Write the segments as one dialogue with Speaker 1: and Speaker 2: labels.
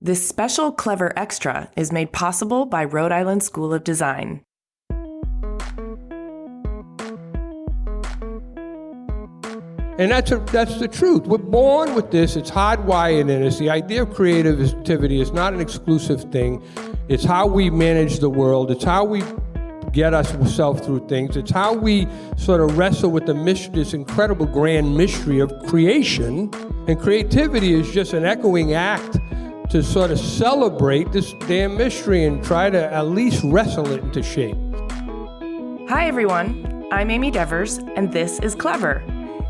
Speaker 1: This special Clever Extra is made possible by Rhode Island School of Design.
Speaker 2: And that's the truth. We're born with this. It's hardwired in us. The idea of creativity is not an exclusive thing. It's how we manage the world. It's how we get ourselves through things. It's how we sort of wrestle with this incredible grand mystery of creation. And creativity is just an echoing act to sort of celebrate this damn mystery and try to at least wrestle it into shape.
Speaker 1: Hi, everyone. I'm Amy Devers, and this is Clever.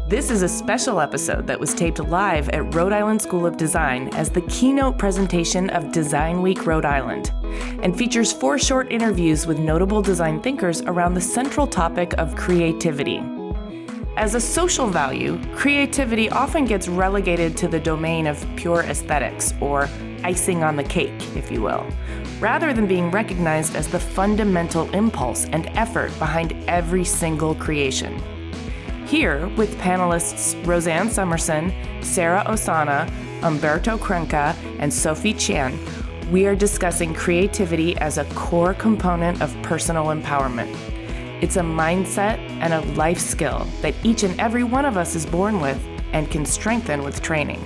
Speaker 1: This is a special episode that was taped live at Rhode Island School of Design as the keynote presentation of Design Week Rhode Island, and features 4 short interviews with notable design thinkers around the central topic of creativity. As a social value, creativity often gets relegated to the domain of pure aesthetics, or icing on the cake, if you will, rather than being recognized as the fundamental impulse and effort behind every single creation. Here, with panelists Rosanne Somerson, Sara Ossana, Umberto Crenca, and Sophie Chien, we are discussing creativity as a core component of personal empowerment. It's a mindset and a life skill that each and every one of us is born with and can strengthen with training.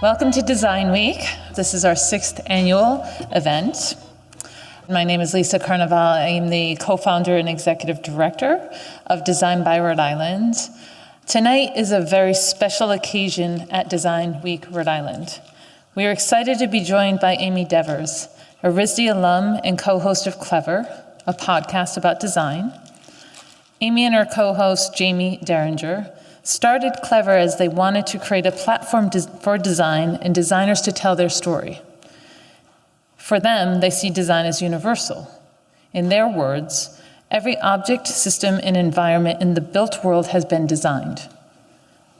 Speaker 3: Welcome to Design Week. This is our 6th annual event. My name is Lisa Carnival. I am the co-founder and executive director of Design by Rhode Island. Tonight is a very special occasion at Design Week Rhode Island. We are excited to be joined by Amy Devers, a RISD alum and co-host of Clever, a podcast about design. Amy and her co-host, Jaime Derringer, started Clever as they wanted to create a platform for design and designers to tell their story. For them, they see design as universal. In their words, every object, system, and environment in the built world has been designed.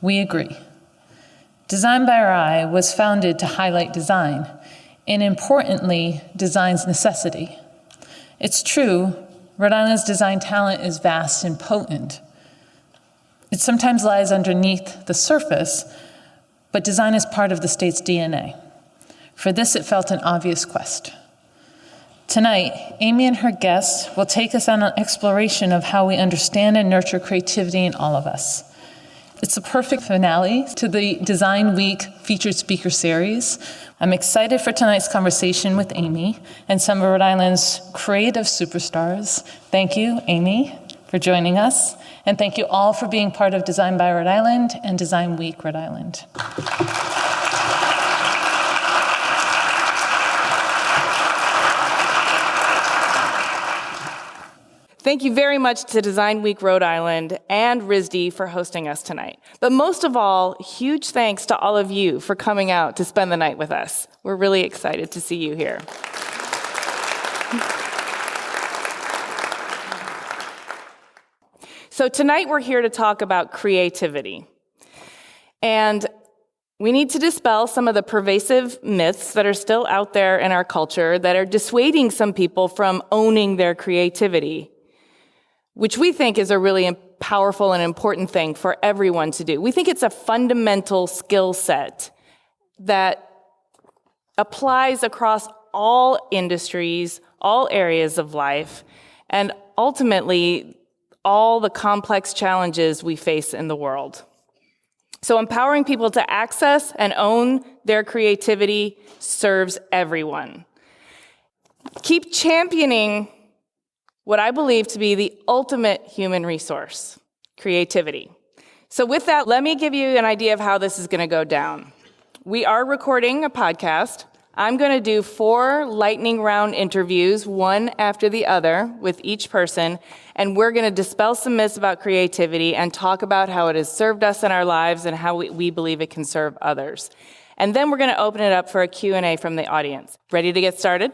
Speaker 3: We agree. Design by Our Eye was founded to highlight design, and importantly, design's necessity. It's true, Rhode Island's design talent is vast and potent. It sometimes lies underneath the surface, but design is part of the state's DNA. For this, it felt an obvious quest. Tonight, Amy and her guests will take us on an exploration of how we understand and nurture creativity in all of us. It's a perfect finale to the Design Week featured speaker series. I'm excited for tonight's conversation with Amy and some of Rhode Island's creative superstars. Thank you, Amy, for joining us. And thank you all for being part of Design by Rhode Island and Design Week Rhode Island.
Speaker 1: Thank you very much to Design Week Rhode Island and RISD for hosting us tonight. But most of all, huge thanks to all of you for coming out to spend the night with us. We're really excited to see you here. So tonight we're here to talk about creativity. And we need to dispel some of the pervasive myths that are still out there in our culture that are dissuading some people from owning their creativity, which we think is a really powerful and important thing for everyone to do. We think it's a fundamental skill set that applies across all industries, all areas of life, and ultimately all the complex challenges we face in the world. So empowering people to access and own their creativity serves everyone. Keep championing what I believe to be the ultimate human resource, creativity. So with that, let me give you an idea of how this is going to go down. We are recording a podcast. I'm going to do 4 lightning round interviews, one after the other, with each person, and we're going to dispel some myths about creativity and talk about how it has served us in our lives and how we believe it can serve others. And then we're going to open it up for a Q&A from the audience. Ready to get started?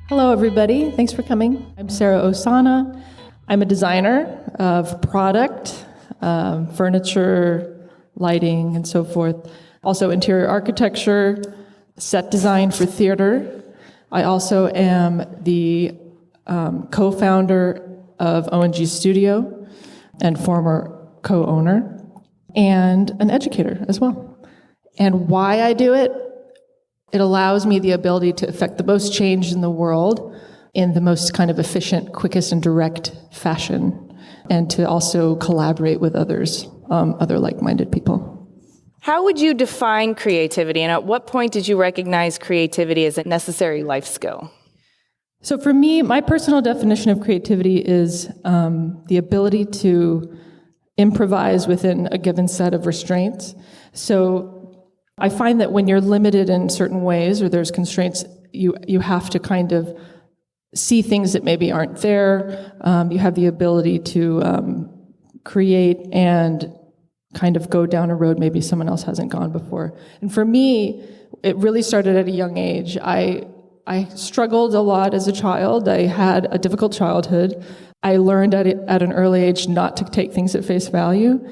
Speaker 4: Hello, everybody. Thanks for coming. I'm Sara Ossana. I'm a designer of product, furniture, lighting, and so forth. Also interior architecture, set design for theater. I also am the co-founder of ONG Studio and former co-owner, and an educator as well. And why I do it, it allows me the ability to affect the most change in the world in the most kind of efficient, quickest, and direct fashion, and to also collaborate with others, other like-minded people.
Speaker 1: How would you define creativity, and at what point did you recognize creativity as a necessary life skill?
Speaker 4: So for me, my personal definition of creativity is the ability to improvise within a given set of restraints. So I find that when you're limited in certain ways, or there's constraints, you have to kind of see things that maybe aren't there. You have the ability to create and kind of go down a road maybe someone else hasn't gone before. And for me, it really started at a young age. I struggled a lot as a child. I had a difficult childhood. I learned at an early age not to take things at face value.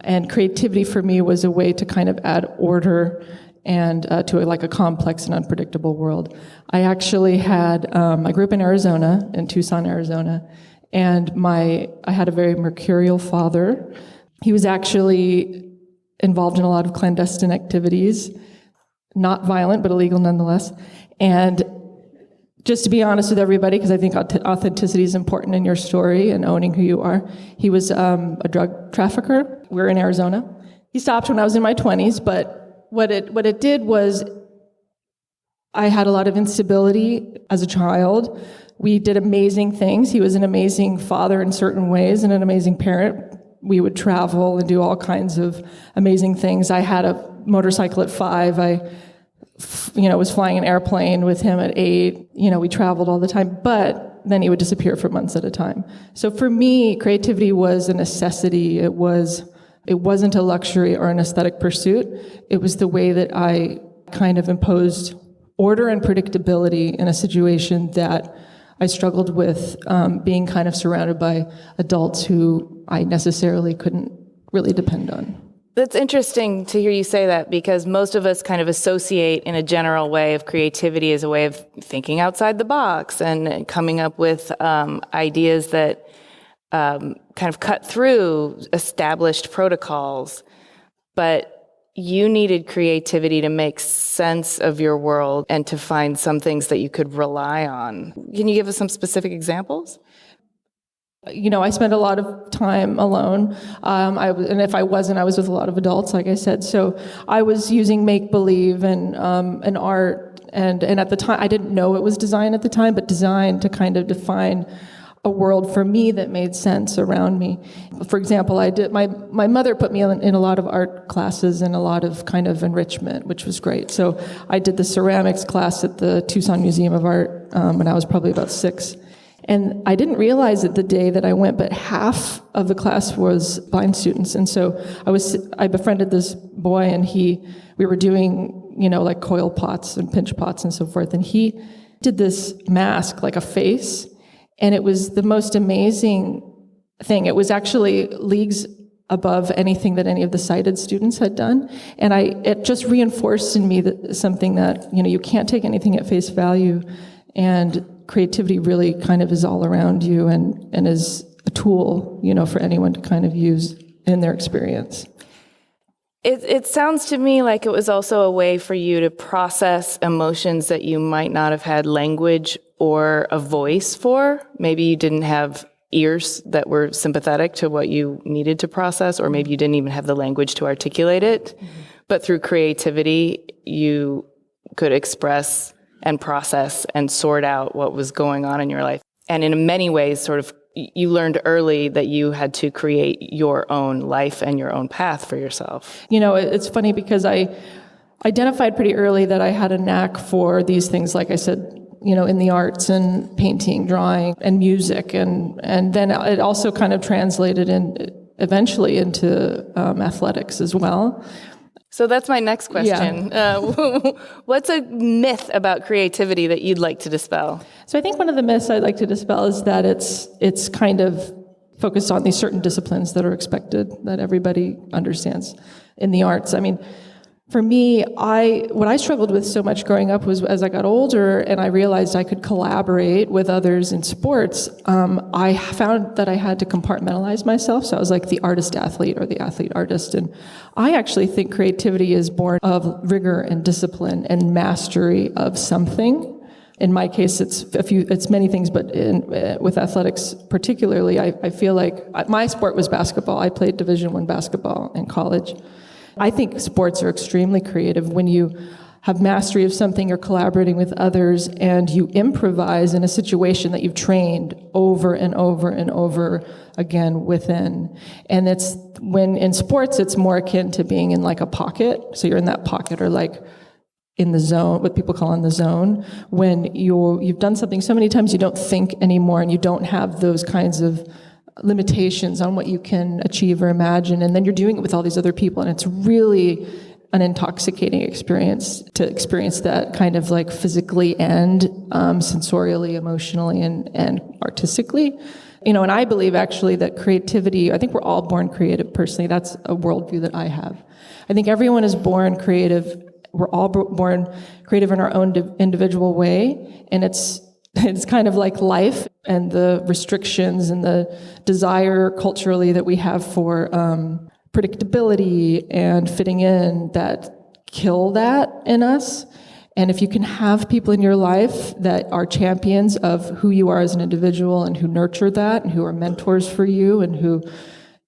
Speaker 4: And creativity for me was a way to kind of add order and to a complex and unpredictable world. I actually had, I grew up in Arizona, in Tucson, Arizona, and I had a very mercurial father. He was actually involved in a lot of clandestine activities, not violent, but illegal nonetheless. And just to be honest with everybody, because I think authenticity is important in your story and owning who you are, he was a drug trafficker. We're in Arizona. He stopped when I was in my 20s, but what it did was I had a lot of instability as a child. We did amazing things. He was an amazing father in certain ways and an amazing parent. We would travel and do all kinds of amazing things. I had a motorcycle at 5. I was flying an airplane with him at 8. We traveled all the time, but then he would disappear for months at a time. So for me, creativity was a necessity. It wasn't a luxury or an aesthetic pursuit. It was the way that I kind of imposed order and predictability in a situation that I struggled with, being kind of surrounded by adults who I necessarily couldn't really depend on.
Speaker 1: That's interesting to hear you say that, because most of us kind of associate in a general way of creativity as a way of thinking outside the box and coming up with ideas that kind of cut through established protocols. But you needed creativity to make sense of your world and to find some things that you could rely on. Can you give us some specific examples?
Speaker 4: I spent a lot of time alone, and if I wasn't, I was with a lot of adults, like I said. So I was using make-believe and art, and at the time, I didn't know it was design at the time, but design to kind of define a world for me that made sense around me. For example, my mother put me in a lot of art classes and a lot of kind of enrichment, which was great. So I did the ceramics class at the Tucson Museum of Art when I was probably about 6. And I didn't realize it the day that I went, but half of the class was blind students. And so I befriended this boy, and we were doing, like coil pots and pinch pots and so forth. And he did this mask, like a face. And it was the most amazing thing. It was actually leagues above anything that any of the sighted students had done. And it just reinforced in me something that, you can't take anything at face value. And creativity really kind of is all around you and is a tool, for anyone to kind of use in their experience.
Speaker 1: It sounds to me like it was also a way for you to process emotions that you might not have had language or a voice for. Maybe you didn't have ears that were sympathetic to what you needed to process, or maybe you didn't even have the language to articulate it. Mm-hmm. But through creativity, you could express and process and sort out what was going on in your life. And in many ways, sort of, you learned early that you had to create your own life and your own path for yourself.
Speaker 4: It's funny because I identified pretty early that I had a knack for these things, like I said, in the arts and painting, drawing, and music. And then it also kind of translated eventually into athletics as well.
Speaker 1: So that's my next question. Yeah. What's a myth about creativity that you'd like to dispel?
Speaker 4: So I think one of the myths I'd like to dispel is that it's kind of focused on these certain disciplines that are expected, that everybody understands in the arts. I mean, For me, what I struggled with so much growing up was as I got older and I realized I could collaborate with others in sports, I found that I had to compartmentalize myself. So I was like the artist-athlete or the athlete-artist. And I actually think creativity is born of rigor and discipline and mastery of something. In my case, it's many things, but with athletics particularly, I feel like my sport was basketball. I played Division I basketball in college. I think sports are extremely creative when you have mastery of something, you're collaborating with others, and you improvise in a situation that you've trained over and over and over again within. And it's when in sports, it's more akin to being in like a pocket. So you're in that pocket or like in the zone, what people call in the zone, when you've done something so many times you don't think anymore and you don't have those kinds of limitations on what you can achieve or imagine, and then you're doing it with all these other people, and it's really an intoxicating experience to experience that kind of like physically and sensorially, emotionally, and artistically. And I believe actually that creativity, I think we're all born creative personally. That's a worldview that I have. I think everyone is born creative. We're all born creative in our own individual way, and it's kind of like life and the restrictions and the desire culturally that we have for predictability and fitting in that kill that in us. And if you can have people in your life that are champions of who you are as an individual and who nurture that and who are mentors for you and who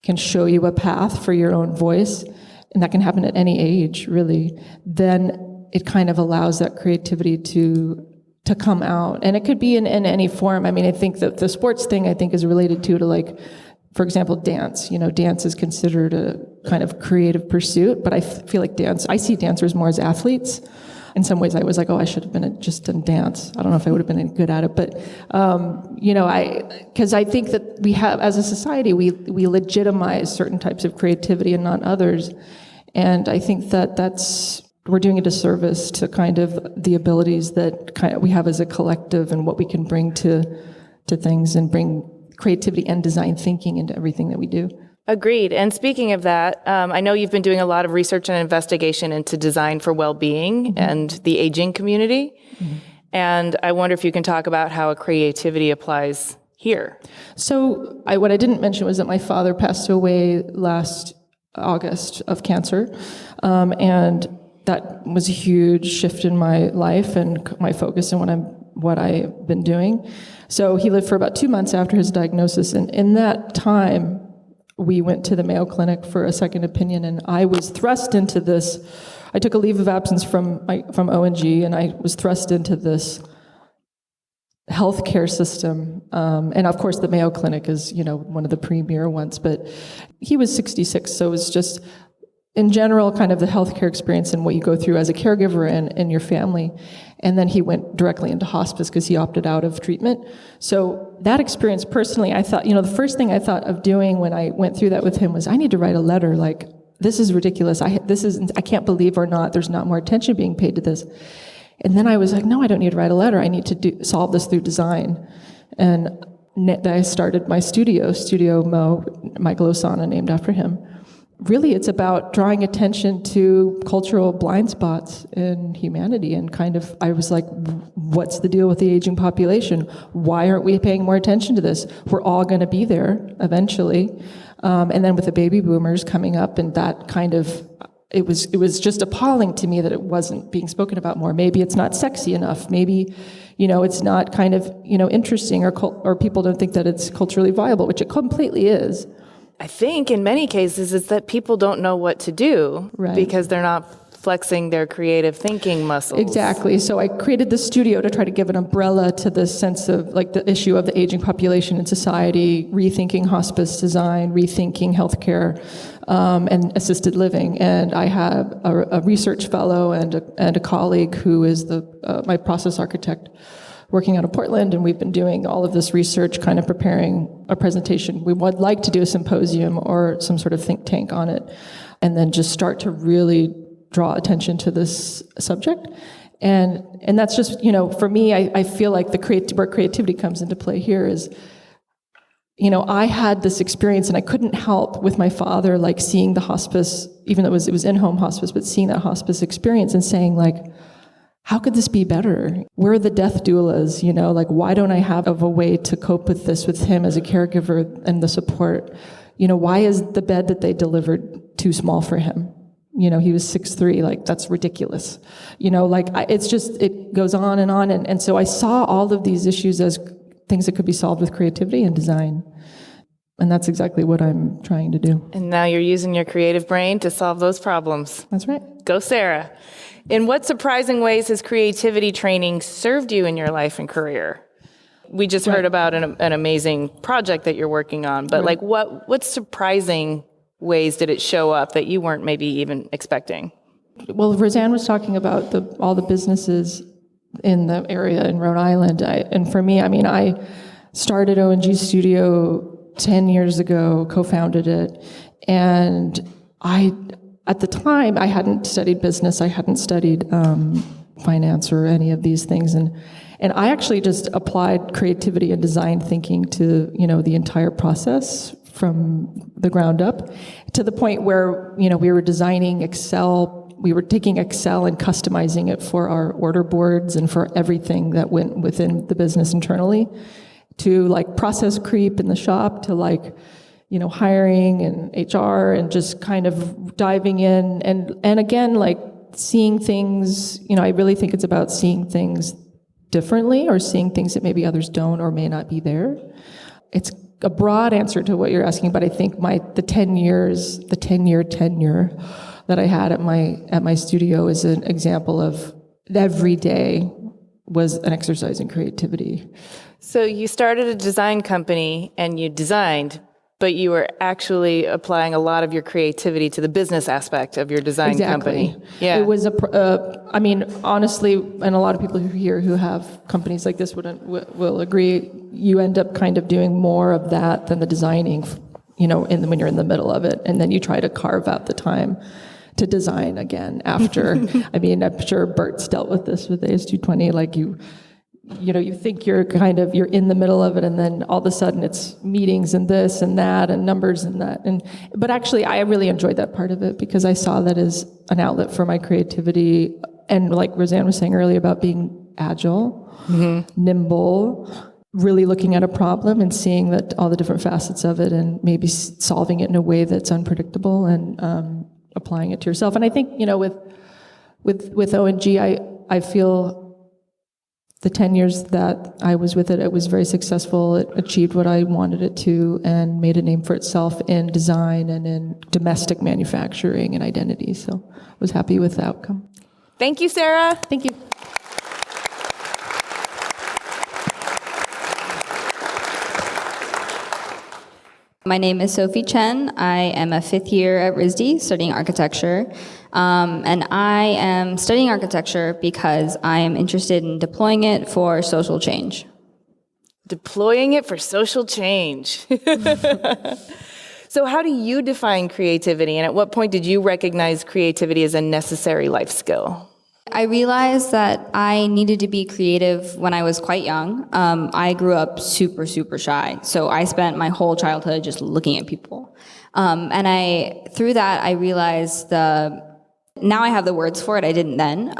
Speaker 4: can show you a path for your own voice, and that can happen at any age, really, then it kind of allows that creativity to come out. And it could be in any form. I mean, I think that the sports thing, I think, is related to like, for example, dance. Dance is considered a kind of creative pursuit, but I feel like I see dancers more as athletes. In some ways, I was like, oh, I should have been just in dance. I don't know if I would have been good at it, but, because I think that we have, as a society, we legitimize certain types of creativity and not others. And I think that we're doing a disservice to kind of the abilities that we have as a collective and what we can bring to things and bring creativity and design thinking into everything that we do.
Speaker 1: Agreed. And speaking of that, I know you've been doing a lot of research and investigation into design for well-being and the aging community. Mm-hmm. And I wonder if you can talk about how creativity applies here.
Speaker 4: So what I didn't mention was that my father passed away last August of cancer. And that was a huge shift in my life and my focus and what I've been doing. So he lived for about 2 months after his diagnosis, and in that time, we went to the Mayo Clinic for a second opinion, and I was thrust into this. I took a leave of absence from O&G, and I was thrust into this healthcare system. And of course, the Mayo Clinic is, one of the premier ones, but he was 66, so it was just, in general, kind of the healthcare experience and what you go through as a caregiver and your family. And then he went directly into hospice because he opted out of treatment. So that experience personally, I thought, the first thing I thought of doing when I went through that with him was, I need to write a letter like, this is ridiculous. I can't believe there's not more attention being paid to this. And then I was like, no, I don't need to write a letter. I need to solve this through design. And I started my Studio Mo, Michael Ossana, named after him. Really, it's about drawing attention to cultural blind spots in humanity, and I was like, what's the deal with the aging population? Why aren't we paying more attention to this? We're all going to be there eventually. And then with the baby boomers coming up, and that it was just appalling to me that it wasn't being spoken about more. Maybe it's not sexy enough. Maybe, it's not interesting, or people don't think that it's culturally viable, which it completely is.
Speaker 1: I think in many cases it's that people don't know what to do,
Speaker 4: right,
Speaker 1: because they're not flexing their creative thinking muscles.
Speaker 4: Exactly. So I created the studio to try to give an umbrella to the sense of like the issue of the aging population in society, rethinking hospice design, rethinking healthcare, and assisted living. And I have a research fellow and a colleague who is my process architect, working out of Portland, and we've been doing all of this research, kind of preparing a presentation. We would like to do a symposium or some sort of think tank on it, and then just start to really draw attention to this subject. And that's just, for me, I feel like where creativity comes into play here is I had this experience, and I couldn't help with my father, like seeing the hospice, even though it was in-home hospice, but seeing that hospice experience and saying, like, how could this be better? Where are the death doulas? Like, why don't I have a way to cope with this with him as a caregiver and the support? Why is the bed that they delivered too small for him? He was 6'3", like, that's ridiculous. It goes on. And so I saw all of these issues as things that could be solved with creativity and design. And that's exactly what I'm trying to do.
Speaker 1: And now you're using your creative brain to solve those problems.
Speaker 4: That's right.
Speaker 1: Go, Sara. In what surprising ways has creativity training served you in your life and career? We just heard about an amazing project that you're working on, but like what surprising ways did it show up that you weren't maybe even expecting?
Speaker 4: Well, Rosanne was talking about all the businesses in the area in Rhode Island. And for me, I started O&G Studio 10 years ago, co-founded it, and at the time, I hadn't studied business, I hadn't studied finance or any of these things, and I actually just applied creativity and design thinking to, the entire process from the ground up, to the point where, we were designing Excel, we were taking Excel and customizing it for our order boards and for everything that went within the business internally, to like process creep in the shop, to like, hiring and HR, and just kind of diving in and again, like seeing things, I really think it's about seeing things differently, or seeing things that maybe others don't or may not be there. It's a broad answer to what you're asking, but I think the 10-year tenure that I had at my studio is an example of every day was an exercise in creativity.
Speaker 1: So you started a design company and you designed, but you were actually applying a lot of your creativity to the business aspect of your design company. Yeah.
Speaker 4: It was honestly, and a lot of people here who have companies like this will agree, you end up kind of doing more of that than the designing, when you're in the middle of it, and then you try to carve out the time to design again after. I'm sure Burt's dealt with this with AS220, like you think you're in the middle of it, and then all of a sudden it's meetings and this and that and numbers and that. But actually, I really enjoyed that part of it because I saw that as an outlet for my creativity. And like Rosanne was saying earlier about being agile, nimble, really looking at a problem and seeing that all the different facets of it, and maybe solving it in a way that's unpredictable, and applying it to yourself. And I think, with O&G, I feel the 10 years that I was with it, it was very successful. It achieved what I wanted it to and made a name for itself in design and in domestic manufacturing and identity. So I was happy with the outcome.
Speaker 1: Thank you, Sara.
Speaker 4: Thank you.
Speaker 5: My name is Sophie Chien. I am a 5th year at RISD studying architecture. And I am studying architecture because I am interested in deploying it for social change.
Speaker 1: Deploying it for social change. So how do you define creativity, and at what point did you recognize creativity as a necessary life skill?
Speaker 5: I realized that I needed to be creative when I was quite young. I grew up super, super shy. So I spent my whole childhood just looking at people. Through that, I realized now I have the words for it, I didn't then.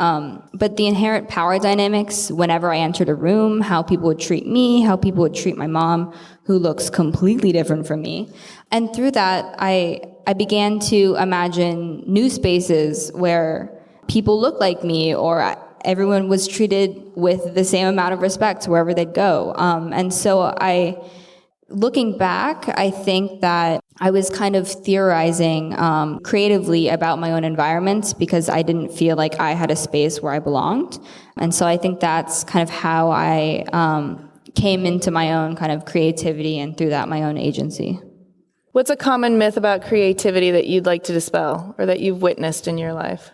Speaker 5: But the inherent power dynamics whenever I entered a room, how people would treat me, how people would treat my mom, who looks completely different from me. And through that, I began to imagine new spaces where people look like me, or everyone was treated with the same amount of respect wherever they'd go. And so looking back, I think that I was kind of theorizing creatively about my own environment because I didn't feel like I had a space where I belonged. And so I think that's kind of how I came into my own kind of creativity, and through that, my own agency.
Speaker 1: What's a common myth about creativity that you'd like to dispel, or that you've witnessed in your life?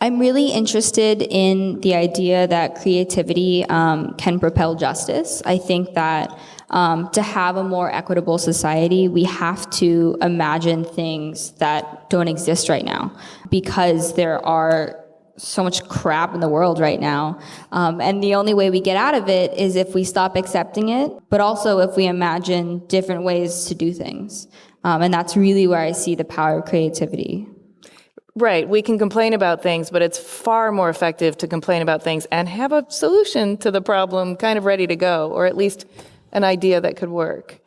Speaker 5: I'm really interested in the idea that creativity can propel justice. I think that to have a more equitable society, we have to imagine things that don't exist right now, because there are so much crap in the world right now. And the only way we get out of it is if we stop accepting it, but also if we imagine different ways to do things. And that's really where I see the power of creativity.
Speaker 1: Right. We can complain about things, but it's far more effective to complain about things and have a solution to the problem kind of ready to go, or at least an idea that could work.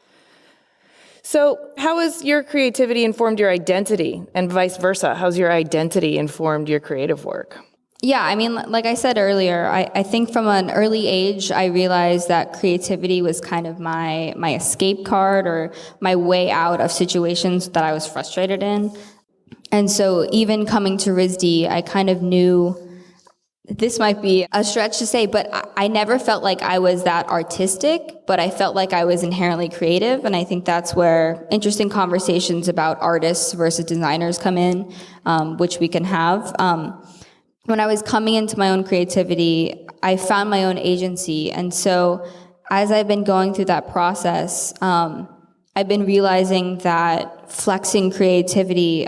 Speaker 1: So how has your creativity informed your identity, and vice versa? How's your identity informed your creative work?
Speaker 5: Yeah, I mean, like I said earlier, I think from an early age, I realized that creativity was kind of my escape card, or my way out of situations that I was frustrated in. And so even coming to RISD, I kind of knew, this might be a stretch to say, but I never felt like I was that artistic, but I felt like I was inherently creative. And I think that's where interesting conversations about artists versus designers come in, which we can have. When I was coming into my own creativity, I found my own agency. And so as I've been going through that process, I've been realizing that flexing creativity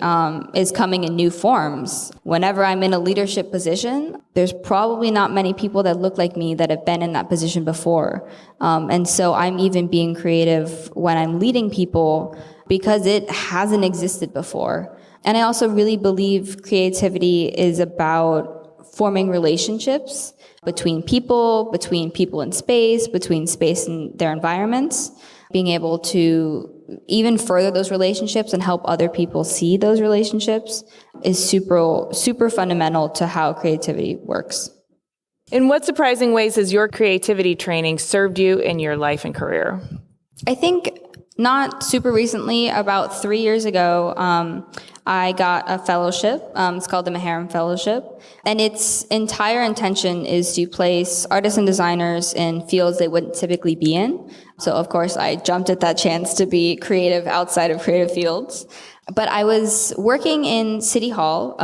Speaker 5: is coming in new forms. Whenever I'm in a leadership position, there's probably not many people that look like me that have been in that position before. And so I'm even being creative when I'm leading people because it hasn't existed before. And I also really believe creativity is about forming relationships between people in space, between space and their environments, being able to even further those relationships and help other people see those relationships is super fundamental to how creativity works.
Speaker 1: In what surprising ways has your creativity training served you in your life and career?
Speaker 5: I think not super recently, about 3 years ago, I got a fellowship. It's called the Maharam Fellowship. And its entire intention is to place artists and designers in fields they wouldn't typically be in. So, of course, I jumped at that chance to be creative outside of creative fields. But I was working in City Hall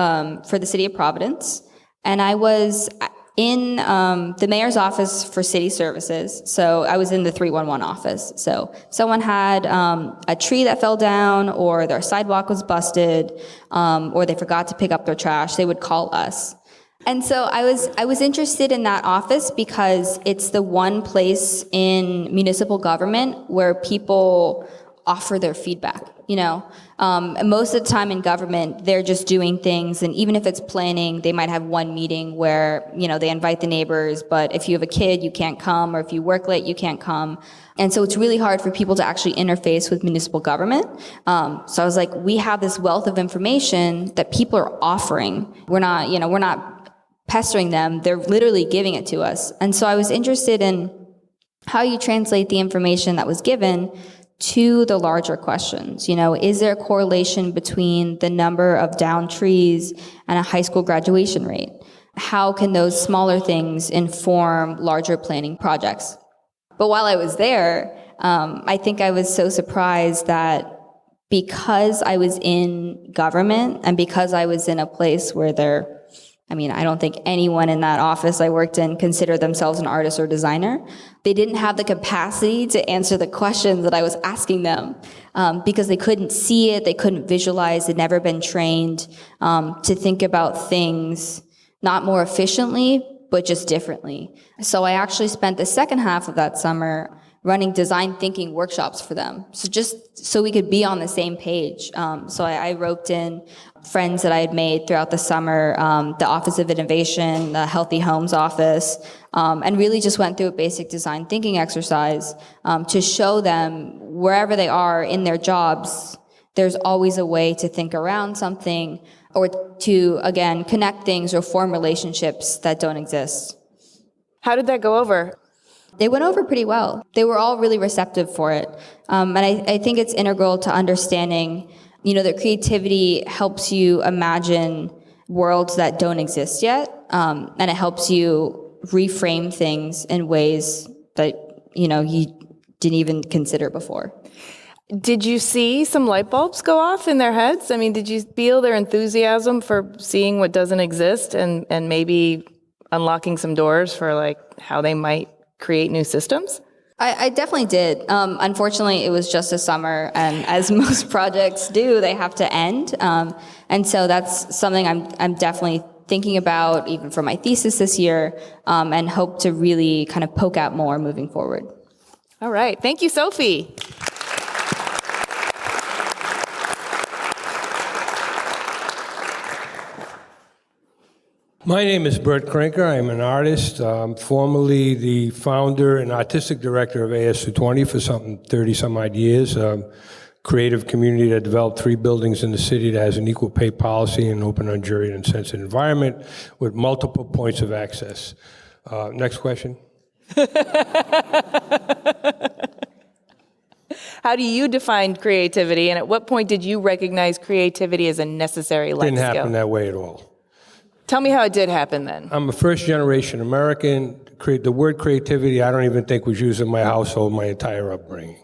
Speaker 5: for the City of Providence, and I was in the mayor's office for city services. So I was in the 311 office. So if someone had a tree that fell down, or their sidewalk was busted, or they forgot to pick up their trash, they would call us. And so I was interested in that office because it's the one place in municipal government where people offer their feedback, you know. Most of the time in government, they're just doing things, and even if it's planning, they might have one meeting where, you know, they invite the neighbors, but if you have a kid, you can't come, or if you work late, you can't come. And so it's really hard for people to actually interface with municipal government. So I was like, we have this wealth of information that people are offering. We're not pestering them. They're literally giving it to us. And so I was interested in how you translate the information that was given to the larger questions. You know, is there a correlation between the number of downed trees and a high school graduation rate? How can those smaller things inform larger planning projects? But while I was there, I think I was so surprised that because I was in government and because I was in a place where I don't think anyone in that office I worked in considered themselves an artist or designer. They didn't have the capacity to answer the questions that I was asking them because they couldn't see it, they couldn't visualize, they'd never been trained to think about things not more efficiently, but just differently. So I actually spent the second half of that summer running design thinking workshops for them. So just so we could be on the same page. So I roped in friends that I had made throughout the summer, the Office of Innovation, the Healthy Homes Office, and really just went through a basic design thinking exercise to show them wherever they are in their jobs, there's always a way to think around something or to, again, connect things or form relationships that don't exist.
Speaker 1: How did that go over?
Speaker 5: They went over pretty well. They were all really receptive for it. And I think it's integral to understanding, you know, that creativity helps you imagine worlds that don't exist yet. And it helps you reframe things in ways that, you know, you didn't even consider before.
Speaker 1: Did you see some light bulbs go off in their heads? I mean, did you feel their enthusiasm for seeing what doesn't exist and maybe unlocking some doors for like how they might create new systems?
Speaker 5: I definitely did. Unfortunately, it was just a summer, and as most projects do, they have to end. And so that's something I'm definitely thinking about even for my thesis this year, and hope to really kind of poke out more moving forward.
Speaker 1: All right. Thank you, Sophie.
Speaker 2: My name is Burt Crenca. I'm an artist. I'm formerly the founder and artistic director of AS220 for 30-some-odd years. Creative community that developed 3 buildings in the city that has an equal pay policy and open, unjuried, and sensitive environment with multiple points of access. Next question.
Speaker 1: How do you define creativity, and at what point did you recognize creativity as a necessary life skill?
Speaker 2: Didn't happen that way at all.
Speaker 1: Tell me how it did happen then.
Speaker 2: I'm a first-generation American. The word creativity, I don't even think was used in my household my entire upbringing.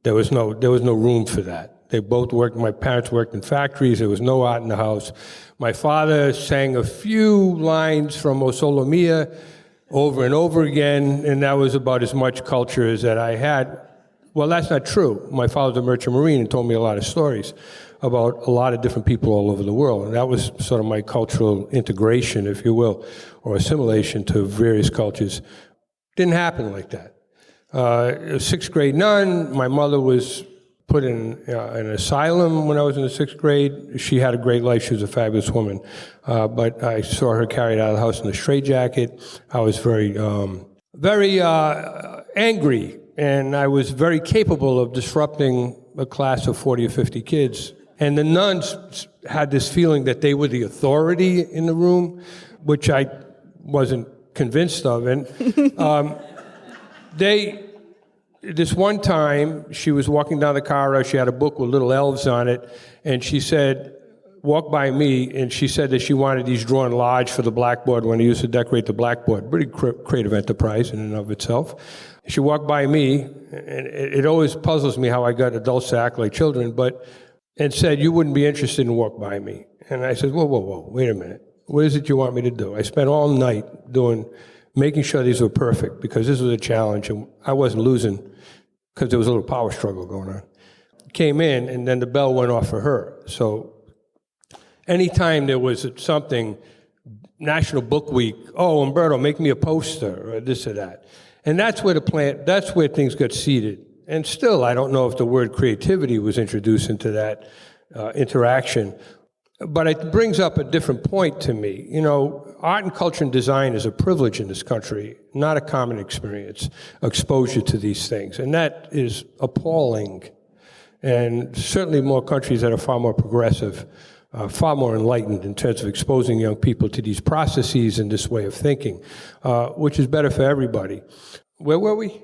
Speaker 2: There was no room for that. They both worked. My parents worked in factories. There was no art in the house. My father sang a few lines from O Sole Mio over and over again, and that was about as much culture as that I had. Well, that's not true. My father was a merchant marine and told me a lot of stories about a lot of different people all over the world. And that was sort of my cultural integration, if you will, or assimilation to various cultures. Didn't happen like that. 6th grade nun, my mother was put in an asylum when I was in the 6th grade. She had a great life. She was a fabulous woman. But I saw her carried out of the house in a straitjacket. I was very angry, and I was very capable of disrupting a class of 40 or 50 kids. And the nuns had this feeling that they were the authority in the room, which I wasn't convinced of. And this one time, she was walking down the corridor, she had a book with little elves on it, and she said, walk by me, and she said that she wanted these drawn large for the blackboard when they used to decorate the blackboard. Pretty creative enterprise in and of itself. She walked by me, and it always puzzles me how I got adults to act like children, and said, you wouldn't be interested in walk by me. And I said, whoa, wait a minute. What is it you want me to do? I spent all night making sure these were perfect, because this was a challenge, and I wasn't losing, because there was a little power struggle going on. Came in, and then the bell went off for her. So anytime there was something, National Book Week, oh, Umberto, make me a poster, or this or that. And that's where things got seeded. And still, I don't know if the word creativity was introduced into that interaction. But it brings up a different point to me. You know, art and culture and design is a privilege in this country, not a common experience, exposure to these things. And that is appalling. And certainly more countries that are far more progressive, far more enlightened in terms of exposing young people to these processes and this way of thinking, which is better for everybody. Where were we?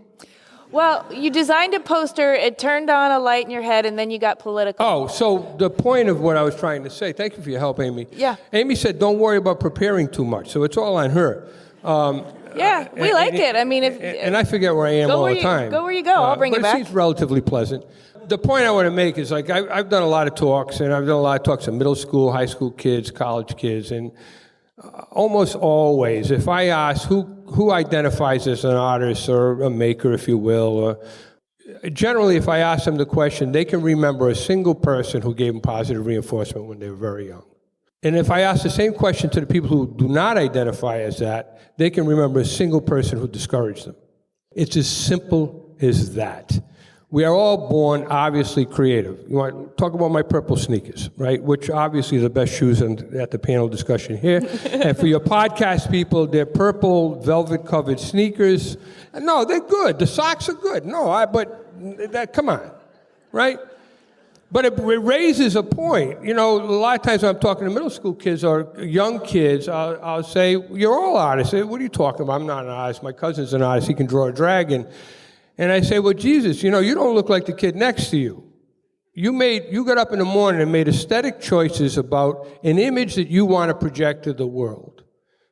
Speaker 1: Well, you designed a poster, it turned on a light in your head, and then you got political.
Speaker 2: Oh, so the point of what I was trying to say, thank you for your help, Amy.
Speaker 1: Yeah.
Speaker 2: Amy said, don't worry about preparing too much, so it's all on her.
Speaker 1: Yeah, we like it. I mean,
Speaker 2: and I forget where I am all the time.
Speaker 1: Go where you go, I'll bring it back.
Speaker 2: But it seems relatively pleasant. The point I want to make is, like, I've done a lot of talks, and I've done a lot of talks to middle school, high school kids, college kids, and almost always, if I ask who identifies as an artist or a maker, if you will, or generally, if I ask them the question, they can remember a single person who gave them positive reinforcement when they were very young. And if I ask the same question to the people who do not identify as that, they can remember a single person who discouraged them. It's as simple as that. We are all born, obviously, creative. You want to talk about my purple sneakers, right? Which obviously are the best shoes at the panel discussion here. And for your podcast people, they're purple, velvet-covered sneakers. No, they're good. The socks are good. Come on, right? But it raises a point. You know, a lot of times when I'm talking to middle school kids or young kids, I'll say, you're all artists. What are you talking about? I'm not an artist. My cousin's an artist. He can draw a dragon. And I say, well, Jesus, you don't look like the kid next to you. You got up in the morning and made aesthetic choices about an image that you want to project to the world.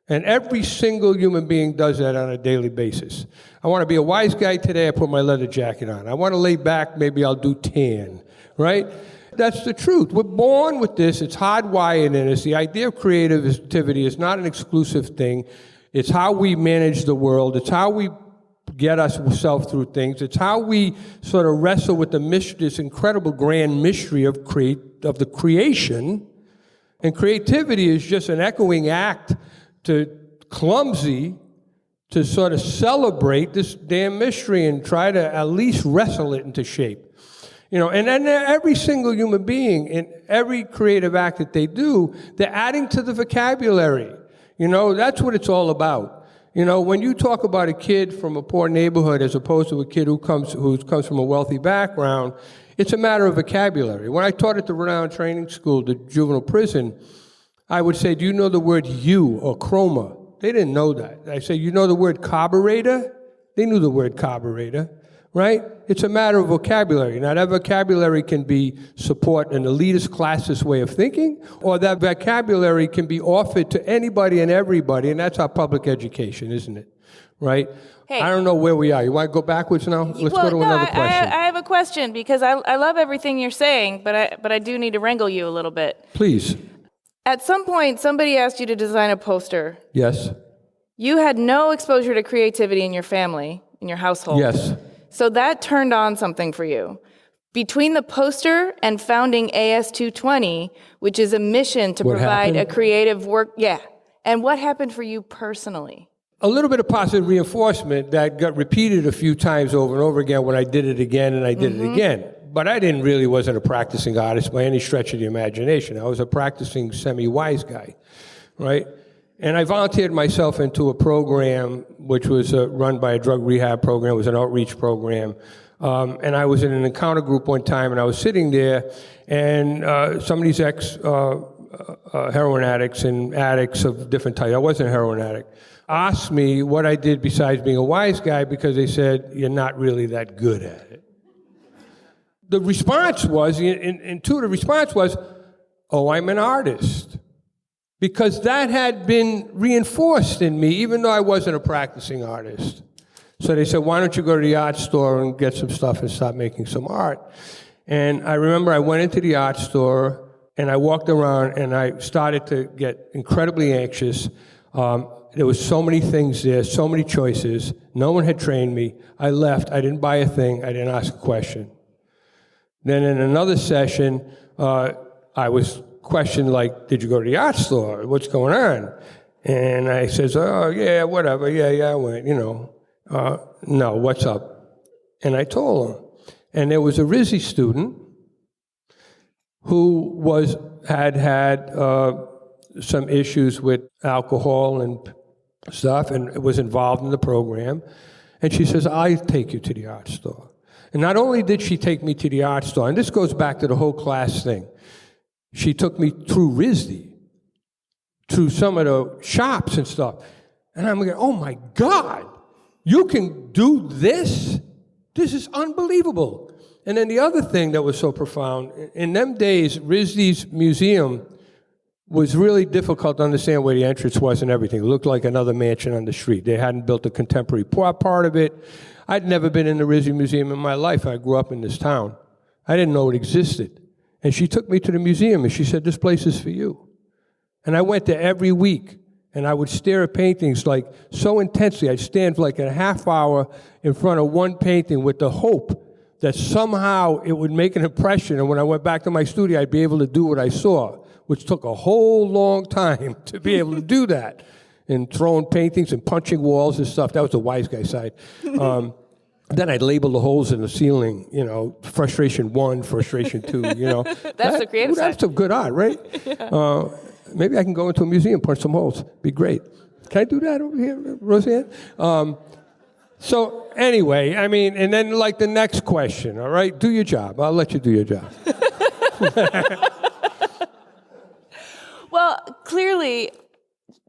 Speaker 2: And every single human being does that on a daily basis. I want to be a wise guy today, I put my leather jacket on. I want to lay back, maybe I'll do tan, right? That's the truth. We're born with this. It's hardwired in us. The idea of creativity is not an exclusive thing. It's how we manage the world. It's how we get ourselves through things. It's how we sort of wrestle with this incredible grand mystery of the creation And creativity is just an echoing act to clumsy to sort of celebrate this damn mystery and try to at least wrestle it into shape. And then every single human being, in every creative act that they do, they're adding to the vocabulary. That's what it's all about. When you talk about a kid from a poor neighborhood as opposed to a kid who comes from a wealthy background, it's a matter of vocabulary. When I taught at the Rhode Island Training School, the juvenile prison, I would say, do you know the word you or chroma? They didn't know that. I say, you know the word carburetor? They knew the word carburetor, right? It's a matter of vocabulary. Now, that vocabulary can support an elitist, classist way of thinking, or that vocabulary can be offered to anybody and everybody, and that's our public education, isn't it? Right?
Speaker 1: Hey.
Speaker 2: I don't know where we are. You want to go backwards now? Let's go to another question.
Speaker 1: I have a question, because I love everything you're saying, but I do need to wrangle you a little bit.
Speaker 2: Please.
Speaker 1: At some point, somebody asked you to design a poster.
Speaker 2: Yes.
Speaker 1: You had no exposure to creativity in your family, in your household.
Speaker 2: Yes.
Speaker 1: So that turned on something for you. Between the poster and founding AS220, which is a mission to provide a creative work, and what happened for you personally?
Speaker 2: A little bit of positive reinforcement that got repeated a few times over and over again when I did it again and I did it again. But I wasn't a practicing artist by any stretch of the imagination. I was a practicing semi-wise guy, right? And I volunteered myself into a program which was run by a drug rehab program. It was an outreach program. And I was in an encounter group one time, and I was sitting there, and some of these ex-heroin addicts and addicts of different types, I wasn't a heroin addict, asked me what I did besides being a wise guy, because they said, you're not really that good at it. The response was, the intuitive response was, oh, I'm an artist. Because that had been reinforced in me, even though I wasn't a practicing artist. So they said, why don't you go to the art store and get some stuff and start making some art? And I remember I went into the art store, and I walked around, and I started to get incredibly anxious. There was so many things there, so many choices. No one had trained me. I left. I didn't buy a thing. I didn't ask a question. Then in another session, I was questioned, like, did you go to the art store? What's going on? And I says, oh, yeah, whatever. Yeah, I went, no, what's up? And I told him. And there was a RISD student who had some issues with alcohol and stuff and was involved in the program. And she says, I'll take you to the art store. And not only did she take me to the art store, and this goes back to the whole class thing, she took me through RISD, through some of the shops and stuff. And I'm like, oh my God, you can do this? This is unbelievable. And then the other thing that was so profound, in them days, RISD's museum was really difficult to understand where the entrance was and everything. It looked like another mansion on the street. They hadn't built a contemporary part of it. I'd never been in the RISD Museum in my life. I grew up in this town. I didn't know it existed. And she took me to the museum, and she said, this place is for you. And I went there every week, and I would stare at paintings like so intensely. I'd stand for like a half hour in front of one painting with the hope that somehow it would make an impression, and when I went back to my studio, I'd be able to do what I saw, which took a whole long time to be able to do that, and throwing paintings and punching walls and stuff. That was the wise guy side. Then I'd label the holes in the ceiling, frustration 1, frustration 2,
Speaker 1: That's the creative side.
Speaker 2: That's some good art, right? Yeah. Maybe I can go into a museum, punch some holes. Be great. Can I do that over here, Roseanne? So anyway, and then like the next question, all right? Do your job. I'll let you do your job.
Speaker 1: Well, clearly,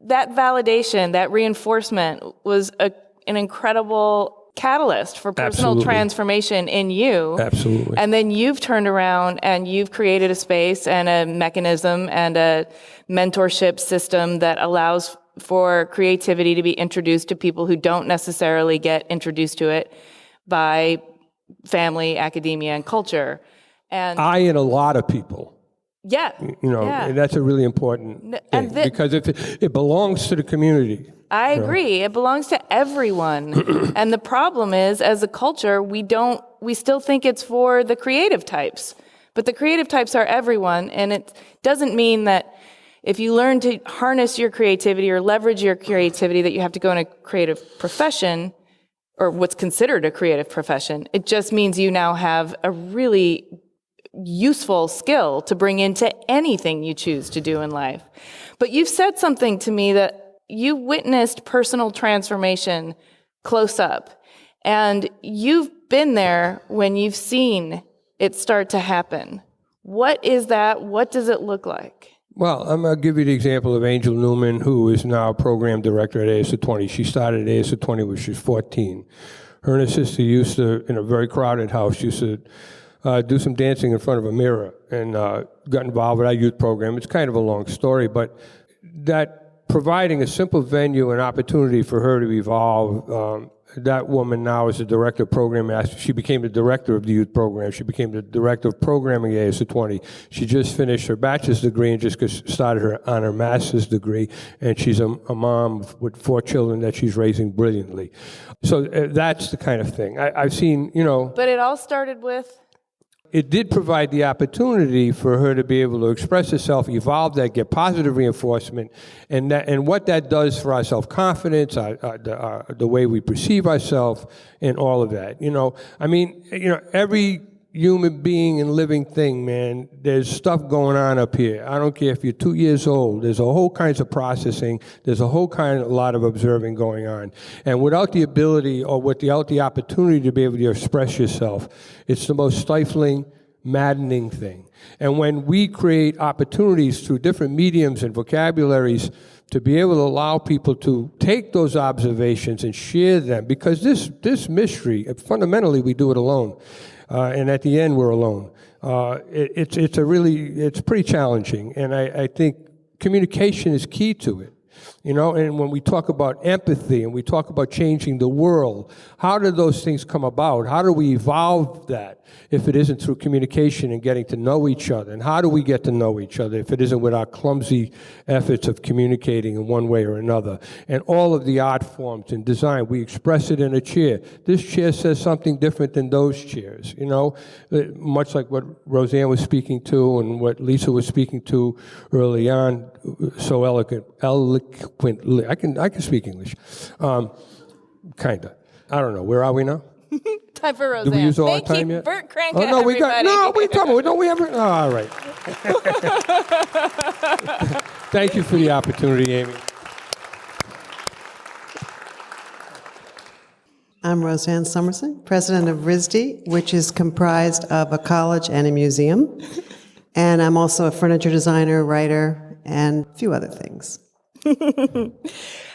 Speaker 1: that validation, that reinforcement was an incredible catalyst for personal transformation in you.
Speaker 2: Absolutely.
Speaker 1: And then you've turned around and you've created a space and a mechanism and a mentorship system that allows for creativity to be introduced to people who don't necessarily get introduced to it by family, academia, and culture. And
Speaker 2: a lot of people.
Speaker 1: Yeah.
Speaker 2: And that's a really important thing, because if it belongs to the community.
Speaker 1: I agree. It belongs to everyone. And the problem is, as a culture, we still think it's for the creative types. But the creative types are everyone, and it doesn't mean that if you learn to harness your creativity or leverage your creativity, that you have to go in a creative profession or what's considered a creative profession. It just means you now have a really useful skill to bring into anything you choose to do in life. But you've said something to me that you witnessed personal transformation close up. And you've been there when you've seen it start to happen. What is that? What does it look like?
Speaker 2: Well, I'm going to give you the example of Angel Newman, who is now program director at ASA 20. She started at ASA 20 when she was 14. Her and her sister used to, in a very crowded house, used to do some dancing in front of a mirror and got involved with our youth program. It's kind of a long story, but that providing a simple venue and opportunity for her to evolve, that woman now is the director of program master. She became the director of the youth program. She became the director of programming at ASA 20. She just finished her bachelor's degree and just started on her master's degree. And she's a mom with 4 children that she's raising brilliantly. So that's the kind of thing. I've seen,
Speaker 1: But it all started with?
Speaker 2: It did provide the opportunity for her to be able to express herself, evolve that, get positive reinforcement, and what that does for our self-confidence, the way we perceive ourselves, and all of that. Every human being and living thing, man, there's stuff going on up here. I don't care if you're 2 years old. There's a whole kinds of processing. There's a lot of observing going on. And without the ability or without the opportunity to be able to express yourself, it's the most stifling, maddening thing. And when we create opportunities through different mediums and vocabularies to be able to allow people to take those observations and share them, because this mystery, fundamentally we do it alone. And at the end, we're alone. It's pretty challenging, and I think communication is key to it. And when we talk about empathy and we talk about changing the world, how do those things come about? How do we evolve that if it isn't through communication and getting to know each other? And how do we get to know each other if it isn't with our clumsy efforts of communicating in one way or another? And all of the art forms and design, we express it in a chair. This chair says something different than those chairs, much like what Roseanne was speaking to and what Lisa was speaking to early on, so eloquently. I can speak English, kinda. I don't know. Where are we now?
Speaker 1: Time for Roseanne.
Speaker 2: Did we use all
Speaker 1: Thank
Speaker 2: our time
Speaker 1: you,
Speaker 2: yet?
Speaker 1: Burt, Crenca,
Speaker 2: oh, no, we got, no, we talking about, don't we ever? Oh, all right. Thank you for the opportunity, Amy.
Speaker 6: I'm Rosanne Somerson, president of RISD, which is comprised of a college and a museum. And I'm also a furniture designer, writer, and a few other things.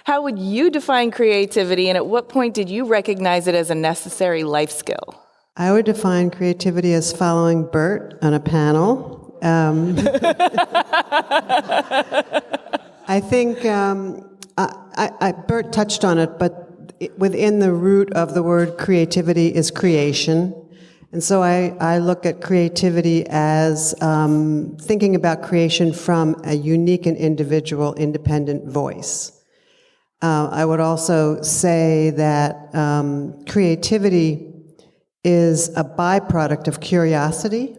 Speaker 1: How would you define creativity, and at what point did you recognize it as a necessary life skill?
Speaker 6: I would define creativity as following Burt on a panel. I think Burt touched on it, but within the root of the word creativity is creation. And so I look at creativity as thinking about creation from a unique and individual, independent voice. I would also say that creativity is a byproduct of curiosity,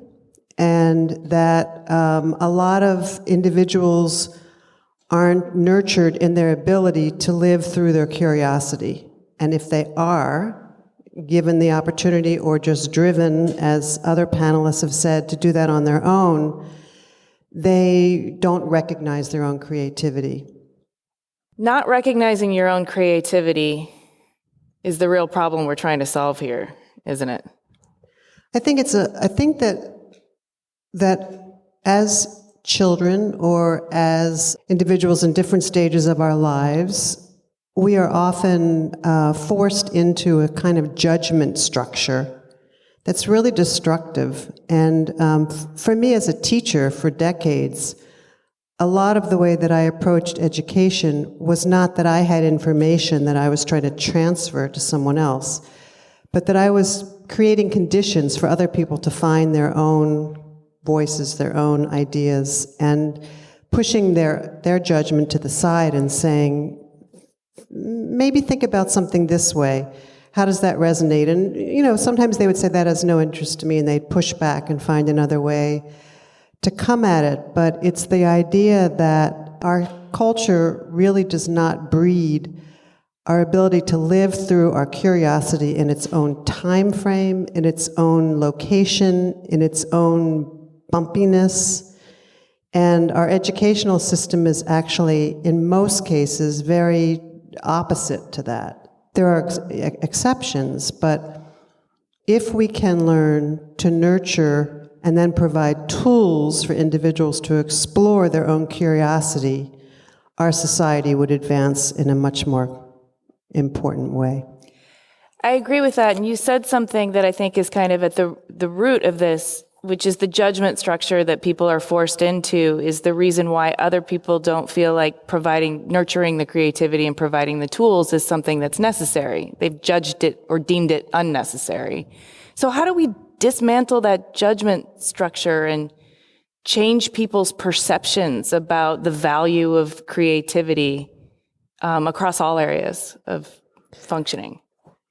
Speaker 6: and that a lot of individuals aren't nurtured in their ability to live through their curiosity. And if they are, given the opportunity or just driven, as other panelists have said, to do that on their own, they don't recognize their own creativity.
Speaker 1: Not recognizing your own creativity is the real problem we're trying to solve here, isn't it?
Speaker 6: I think that as children or as individuals in different stages of our lives, we are often forced into a kind of judgment structure that's really destructive. And for me as a teacher for decades, a lot of the way that I approached education was not that I had information that I was trying to transfer to someone else, but that I was creating conditions for other people to find their own voices, their own ideas, and pushing their judgment to the side and saying, maybe think about something this way. How does that resonate? And, sometimes they would say that has no interest to me, and they'd push back and find another way to come at it, but it's the idea that our culture really does not breed our ability to live through our curiosity in its own time frame, in its own location, in its own bumpiness. And our educational system is actually, in most cases, very opposite to that. There are exceptions, but if we can learn to nurture and then provide tools for individuals to explore their own curiosity, our society would advance in a much more important way.
Speaker 1: I agree with that. And you said something that I think is kind of at the root of this, which is the judgment structure that people are forced into is the reason why other people don't feel like nurturing the creativity and providing the tools is something that's necessary. They've judged it or deemed it unnecessary. So how do we dismantle that judgment structure and change people's perceptions about the value of creativity across all areas of functioning?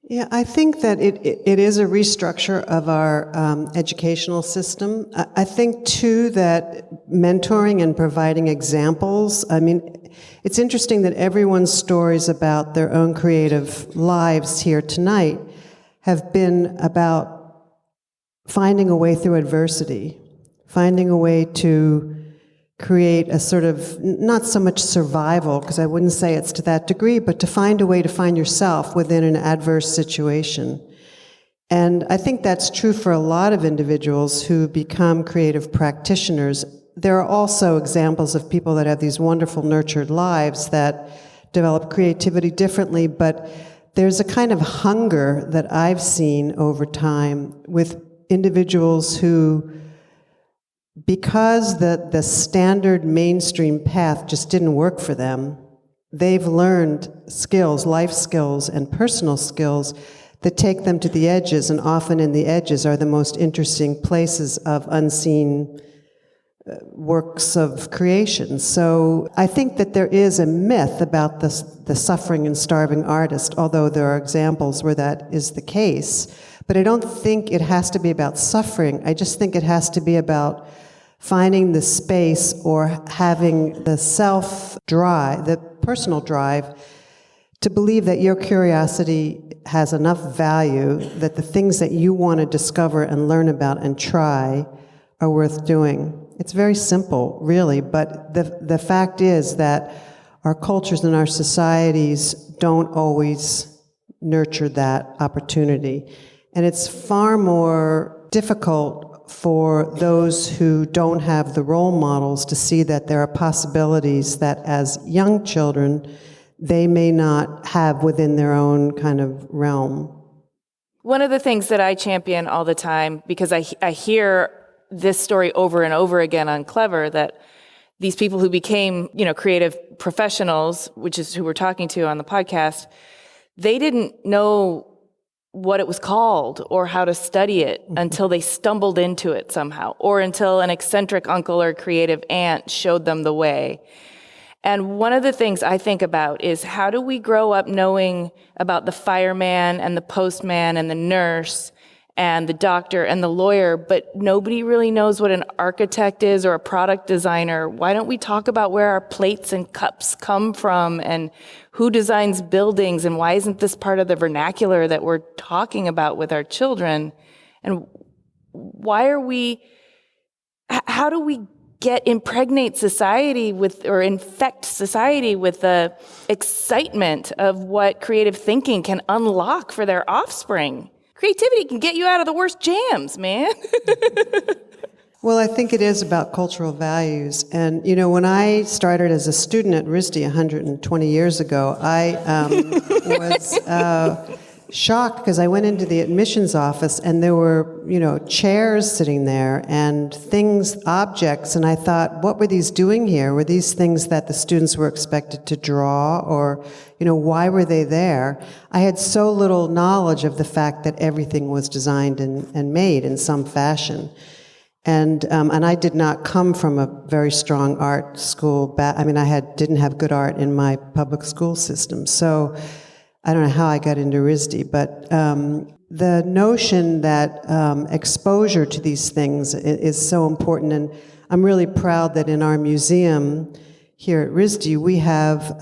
Speaker 6: Yeah, I think that it is a restructure of our educational system. I think, too, that mentoring and providing examples, I mean, it's interesting that everyone's stories about their own creative lives here tonight have been about finding a way through adversity, finding a way to create a sort of, not so much survival, because I wouldn't say it's to that degree, but to find a way to find yourself within an adverse situation. And I think that's true for a lot of individuals who become creative practitioners. There are also examples of people that have these wonderful nurtured lives that develop creativity differently, but there's a kind of hunger that I've seen over time with individuals who, because the standard mainstream path just didn't work for them, they've learned skills, life skills and personal skills that take them to the edges, and often in the edges are the most interesting places of unseen works of creation. So I think that there is a myth about the suffering and starving artist, although there are examples where that is the case. But I don't think it has to be about suffering. I just think it has to be about finding the space or having the self-drive, the personal drive, to believe that your curiosity has enough value that the things that you want to discover and learn about and try are worth doing. It's very simple, really, but the fact is that our cultures and our societies don't always nurture that opportunity. And it's far more difficult for those who don't have the role models to see that there are possibilities that as young children they may not have within their own kind of realm.
Speaker 1: One of the things that I champion all the time, because I hear this story over and over again on Clever, that these people who became, creative professionals, which is who we're talking to on the podcast, they didn't know what it was called or how to study it until they stumbled into it somehow, or until an eccentric uncle or creative aunt showed them the way. And one of the things I think about is, how do we grow up knowing about the fireman and the postman and the nurse and the doctor and the lawyer, but nobody really knows what an architect is or a product designer? Why don't we talk about where our plates and cups come from and who designs buildings, and why isn't this part of the vernacular that we're talking about with our children? And how do we impregnate society or infect society with the excitement of what creative thinking can unlock for their offspring? Creativity can get you out of the worst jams, man.
Speaker 6: Well, I think it is about cultural values. And, when I started as a student at RISD 120 years ago, I was shocked because I went into the admissions office and there were, chairs sitting there and objects, and I thought, what were these doing here? Were these things that the students were expected to draw, or, why were they there? I had so little knowledge of the fact that everything was designed and made in some fashion. And I did not come from a very strong art school. Didn't have good art in my public school system. So I don't know how I got into RISD, but the notion that exposure to these things is so important, and I'm really proud that in our museum here at RISD, we have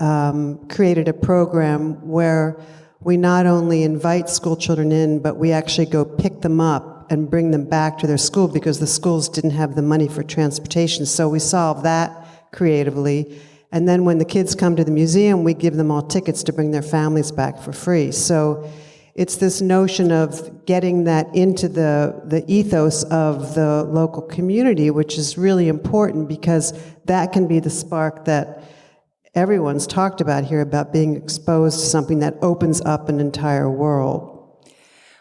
Speaker 6: created a program where we not only invite school children in, but we actually go pick them up and bring them back to their school because the schools didn't have the money for transportation. So we solve that creatively. And then when the kids come to the museum, we give them all tickets to bring their families back for free. So it's this notion of getting that into the ethos of the local community, which is really important because that can be the spark that everyone's talked about here about being exposed to something that opens up an entire world.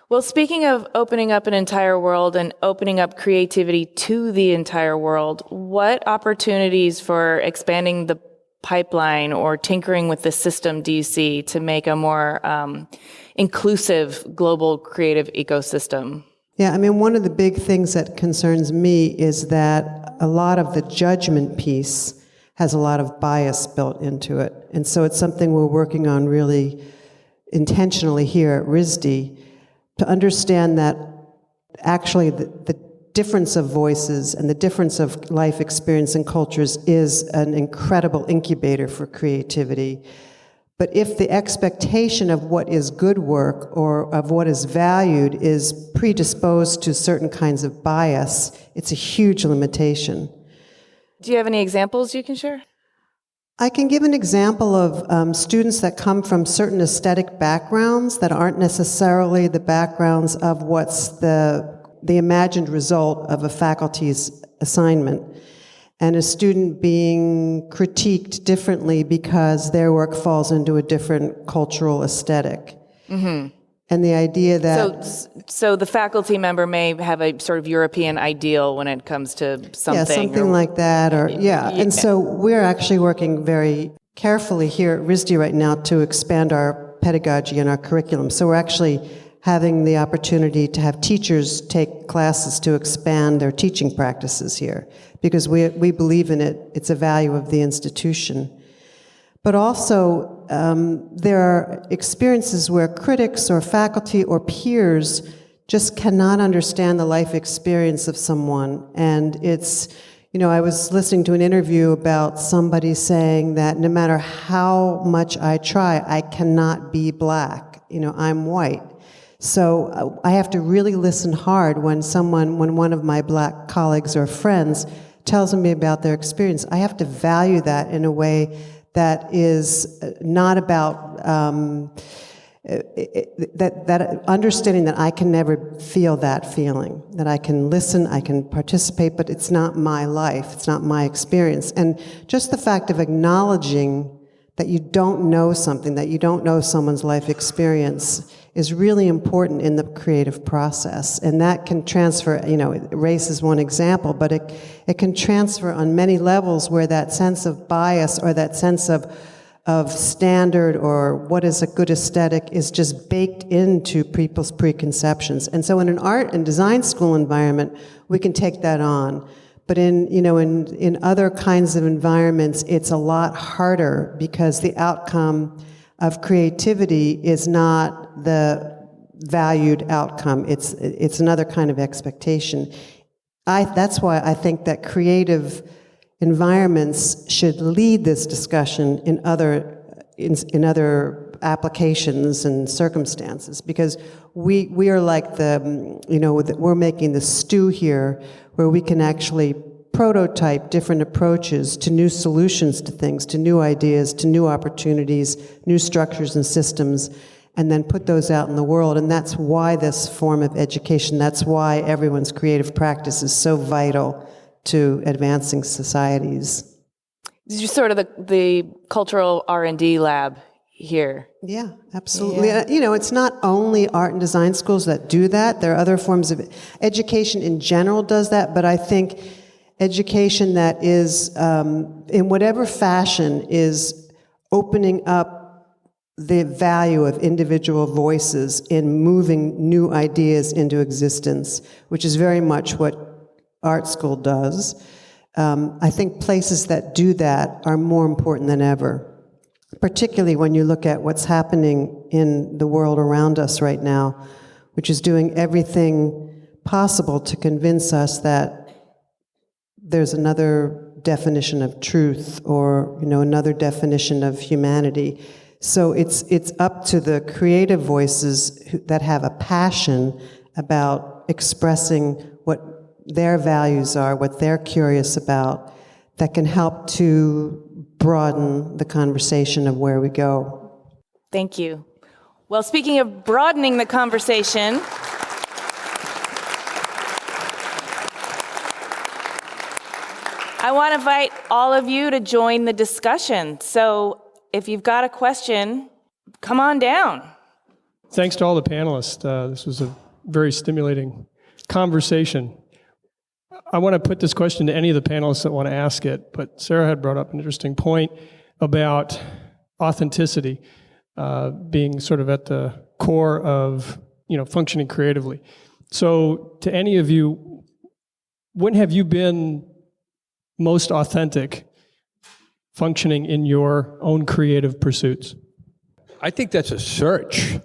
Speaker 1: Well, speaking of opening up an entire world and opening up creativity to the entire world, what opportunities for expanding the pipeline or tinkering with the system do you see to make a more inclusive global creative ecosystem?
Speaker 6: Yeah, I mean, one of the big things that concerns me is that a lot of the judgment piece has a lot of bias built into it. And so it's something we're working on really intentionally here at RISD to understand that actually the difference of voices and the difference of life experience and cultures is an incredible incubator for creativity. But if the expectation of what is good work or of what is valued is predisposed to certain kinds of bias, it's a huge limitation.
Speaker 1: Do you have any examples you can share?
Speaker 6: I can give an example of students that come from certain aesthetic backgrounds that aren't necessarily the backgrounds of what's the imagined result of a faculty's assignment, and a student being critiqued differently because their work falls into a different cultural aesthetic. Mm-hmm. And the idea that...
Speaker 1: So the faculty member may have a sort of European ideal when it comes to something.
Speaker 6: Yeah, something like that, or yeah. And so we're actually working very carefully here at RISD right now to expand our pedagogy and our curriculum. So we're actually having the opportunity to have teachers take classes to expand their teaching practices here, because we believe in it. It's a value of the institution. But also, there are experiences where critics or faculty or peers just cannot understand the life experience of someone. And it's, I was listening to an interview about somebody saying that no matter how much I try, I cannot be black. I'm white. So I have to really listen hard when one of my black colleagues or friends tells me about their experience. I have to value that in a way that is not about that understanding that I can never feel that feeling, that I can listen, I can participate, but it's not my life, it's not my experience. And just the fact of acknowledging that you don't know something, that you don't know someone's life experience is really important in the creative process. And that can transfer, race is one example, but it can transfer on many levels where that sense of bias or that sense of standard or what is a good aesthetic is just baked into people's preconceptions. And so in an art and design school environment, we can take that on. But in other kinds of environments, it's a lot harder because the outcome of creativity is not the valued outcome. It's another kind of expectation. That's why I think that creative environments should lead this discussion in other applications and circumstances, because we are like we're making the stew here where we can actually prototype different approaches to new solutions to things, to new ideas, to new opportunities, new structures and systems, and then put those out in the world. And that's why this form of education, that's why everyone's creative practice is so vital to advancing societies.
Speaker 1: This is sort of the cultural R&D lab here.
Speaker 6: Yeah, absolutely. Yeah. It's not only art and design schools that do that. There are other forms of education in general does that, but I think education that is, in whatever fashion, is opening up the value of individual voices in moving new ideas into existence, which is very much what art school does. I think places that do that are more important than ever, particularly when you look at what's happening in the world around us right now which is doing everything possible to convince us that there's another definition of truth, or another definition of humanity. So it's up to the creative voices that have a passion about expressing what their values are, what they're curious about, that can help to broaden the conversation of where we go.
Speaker 1: Thank you. Well, speaking of broadening the conversation, I want to invite all of you to join the discussion. So if you've got a question, come on down.
Speaker 7: Thanks to all the panelists. This was a very stimulating conversation. I want to put this question to any of the panelists that want to ask it, but Sara had brought up an interesting point about authenticity being sort of at the core of functioning creatively. So to any of you, when have you been most authentic functioning in your own creative pursuits?
Speaker 2: I think that's a search.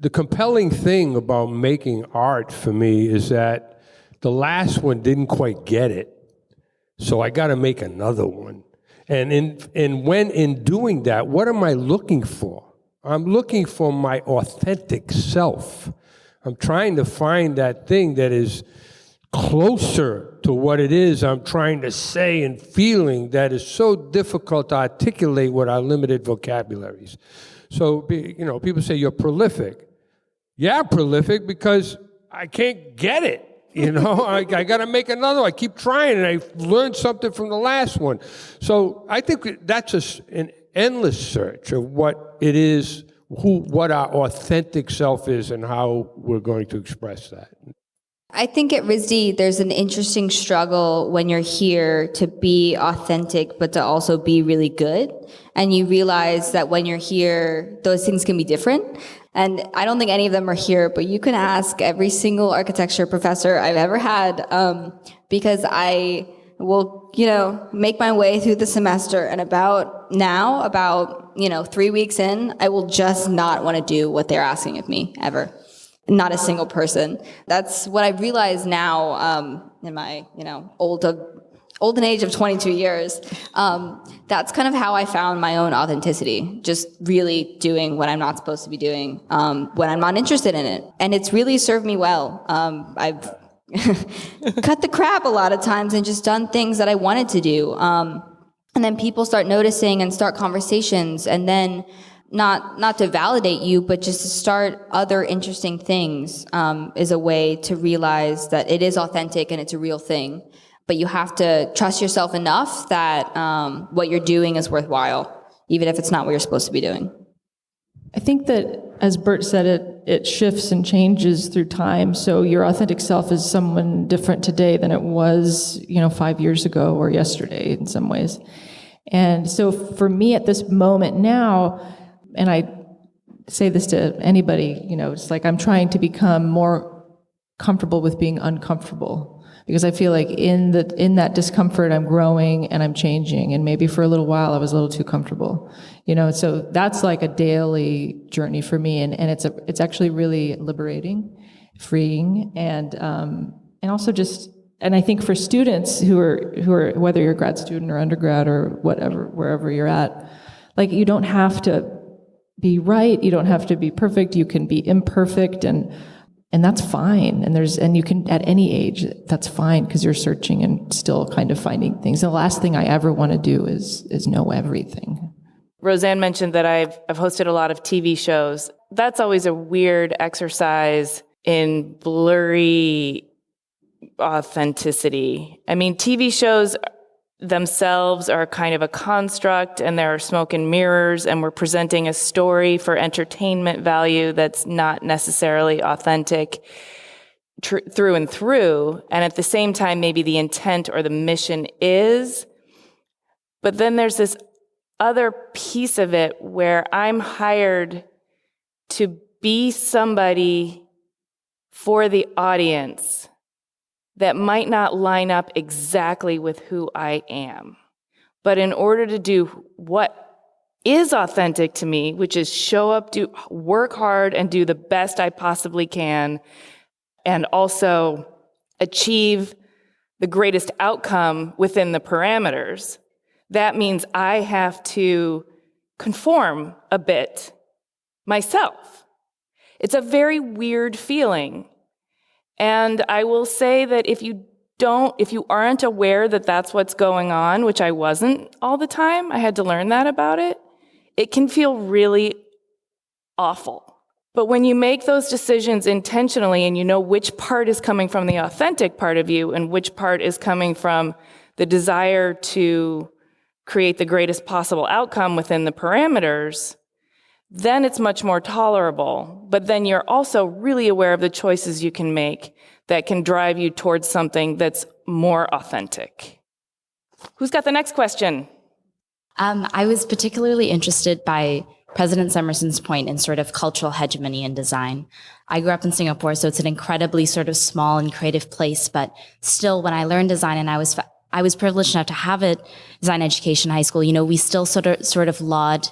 Speaker 2: The compelling thing about making art for me is that the last one didn't quite get it, so I got to make another one. And when in doing that, what am I looking for? I'm looking for my authentic self. I'm trying to find that thing that is closer to what it is I'm trying to say and feeling that is so difficult to articulate with our limited vocabularies. So, people say you're prolific. Yeah, I'm prolific because I can't get it. I got to make another one. I keep trying, and I learned something from the last one. So I think that's an endless search of what it is, what our authentic self is, and how we're going to express that.
Speaker 5: I think at RISD, there's an interesting struggle when you're here to be authentic, but to also be really good. And you realize that when you're here, those things can be different. And I don't think any of them are here, but you can ask every single architecture professor I've ever had, because I will, make my way through the semester, and about 3 weeks in, I will just not want to do what they're asking of me, ever. Not a single person. That's what I realize now, in my, olden age of 22 years. That's kind of how I found my own authenticity, just really doing what I'm not supposed to be doing when I'm not interested in it. And it's really served me well. I've cut the crap a lot of times and just done things that I wanted to do. And then people start noticing and start conversations, and then not to validate you, but just to start other interesting things is a way to realize that it is authentic and it's a real thing. But you have to trust yourself enough that what you're doing is worthwhile, even if it's not what you're supposed to be doing.
Speaker 4: I think that, as Burt said, it shifts and changes through time. So your authentic self is someone different today than it was, 5 years ago or yesterday in some ways. And so for me at this moment now, and I say this to anybody, it's like I'm trying to become more comfortable with being uncomfortable, because I feel like in that discomfort I'm growing and I'm changing, and maybe for a little while I was a little too comfortable, so that's like a daily journey for me, and it's actually really liberating, freeing, and also just, and I think for students who are whether you're a grad student or undergrad or whatever, wherever you're at, like, you don't have to be right, you don't have to be perfect, you can be imperfect, and that's fine. And you can, at any age, that's fine, because you're searching and still kind of finding things. The last thing I ever want to do is know everything.
Speaker 1: Rosanne mentioned that I've hosted a lot of TV shows. That's always a weird exercise in blurry authenticity. I mean, TV shows themselves are kind of a construct, and there are smoke and mirrors, and we're presenting a story for entertainment value that's not necessarily authentic through and through. And at the same time, maybe the intent or the mission is. But then there's this other piece of it where I'm hired to be somebody for the audience that might not line up exactly with who I am. But in order to do what is authentic to me, which is show up, work hard, and do the best I possibly can, and also achieve the greatest outcome within the parameters, that means I have to conform a bit myself. It's a very weird feeling. And I will say that if you aren't aware that that's what's going on, which I wasn't all the time, I had to learn that about it, it can feel really awful. But when you make those decisions intentionally and you know which part is coming from the authentic part of you and which part is coming from the desire to create the greatest possible outcome within the parameters, then it's much more tolerable. But then you're also really aware of the choices you can make that can drive you towards something that's more authentic. Who's got the next question?
Speaker 8: I was particularly interested by President Somerson's point in sort of cultural hegemony in design. I grew up in Singapore, so it's an incredibly sort of small and creative place, but still when I learned design and I was privileged enough to have a design education in high school, we still sort of laud,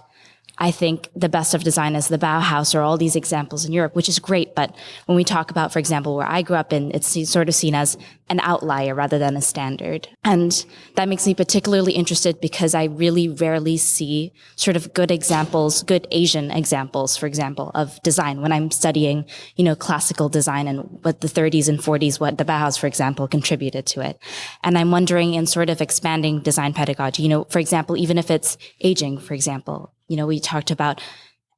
Speaker 8: I think, the best of design as the Bauhaus or all these examples in Europe, which is great. But when we talk about, for example, where I grew up in, it's sort of seen as an outlier rather than a standard. And that makes me particularly interested because I really rarely see sort of good examples, good Asian examples, for example, of design when I'm studying, classical design and what the 30s and 40s, what the Bauhaus, for example, contributed to it. And I'm wondering in sort of expanding design pedagogy, for example, even if it's aging, for example, we talked about,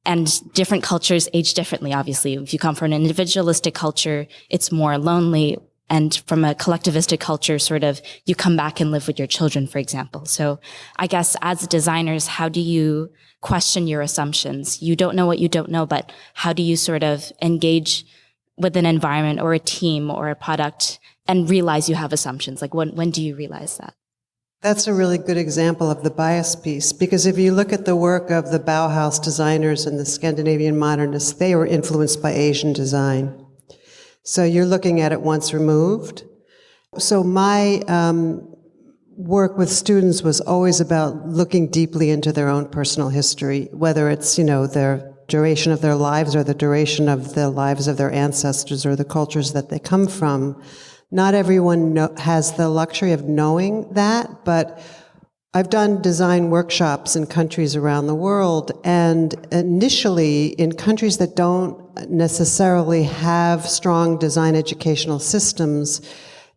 Speaker 8: and different cultures age differently, obviously. If you come from an individualistic culture, it's more lonely. And from a collectivistic culture, sort of, you come back and live with your children, for example. So I guess as designers, how do you question your assumptions? You don't know what you don't know, but how do you sort of engage with an environment or a team or a product and realize you have assumptions? Like when do you realize that?
Speaker 6: That's a really good example of the bias piece, because if you look at the work of the Bauhaus designers and the Scandinavian modernists, they were influenced by Asian design. So you're looking at it once removed. So my work with students was always about looking deeply into their own personal history, whether it's, their duration of their lives or the duration of the lives of their ancestors or the cultures that they come from. Not everyone has the luxury of knowing that, but I've done design workshops in countries around the world, and initially in countries that don't necessarily have strong design educational systems,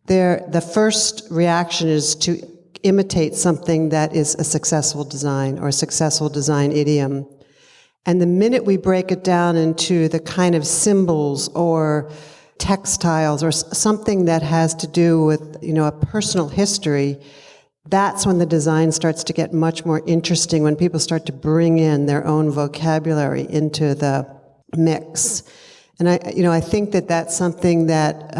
Speaker 6: the first reaction is to imitate something that is a successful design or a successful design idiom. And the minute we break it down into the kind of symbols or textiles or something that has to do with, a personal history, that's when the design starts to get much more interesting, when people start to bring in their own vocabulary into the mix. And I think that that's something that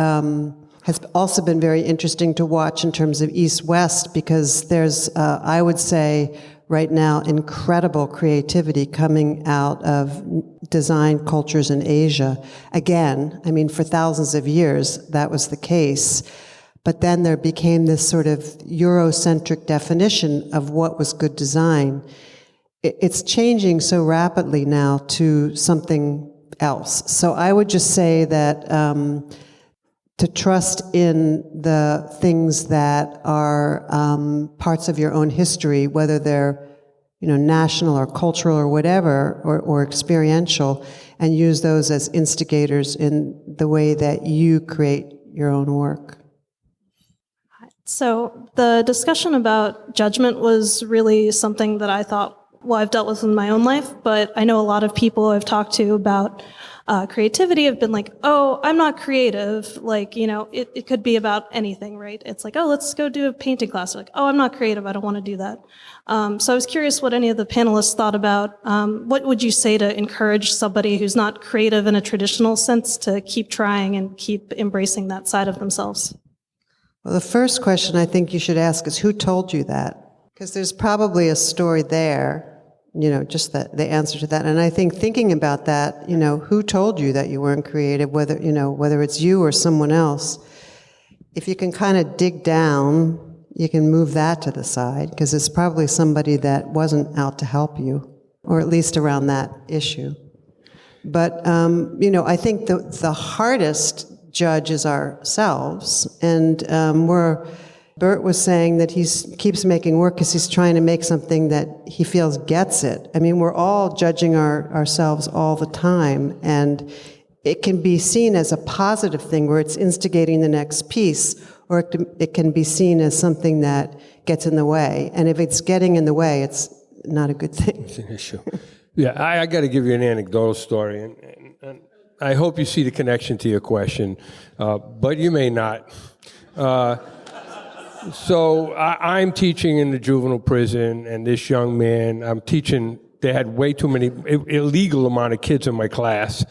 Speaker 6: has also been very interesting to watch in terms of East-West, because there's, I would say, right now, incredible creativity coming out of design cultures in Asia. Again, for thousands of years, that was the case. But then there became this sort of Eurocentric definition of what was good design. It's changing so rapidly now to something else. So I would just say that to trust in the things that are parts of your own history, whether they're national or cultural or whatever, or experiential, and use those as instigators in the way that you create your own work.
Speaker 9: So the discussion about judgment was really something that I thought, I've dealt with in my own life, but I know a lot of people I've talked to about creativity have been like, oh, I'm not creative. It could be about anything, right? It's like, oh, let's go do a painting class. Like, oh, I'm not creative. I don't want to do that. So I was curious what any of the panelists thought about. What would you say to encourage somebody who's not creative in a traditional sense to keep trying and keep embracing that side of themselves?
Speaker 6: Well, the first question I think you should ask is, who told you that? Because there's probably a story there, just the answer to that. And I think thinking about that, who told you that you weren't creative, whether it's you or someone else, if you can kind of dig down, you can move that to the side, because it's probably somebody that wasn't out to help you. or at least around that issue. But, I think the hardest judge is ourselves, and Burt was saying that he keeps making work because he's trying to make something that he feels gets it. I mean, we're all judging ourselves all the time, and it can be seen as a positive thing where it's instigating the next piece, or it can be seen as something that gets in the way. And if it's getting in the way, it's not a good thing.
Speaker 2: It's an issue. Yeah, I got to give you an anecdotal story, and I hope you see the connection to your question, but you may not. So I'm teaching in the juvenile prison, and this young man, I'm teaching, they had way too many, illegal amount of kids in my class.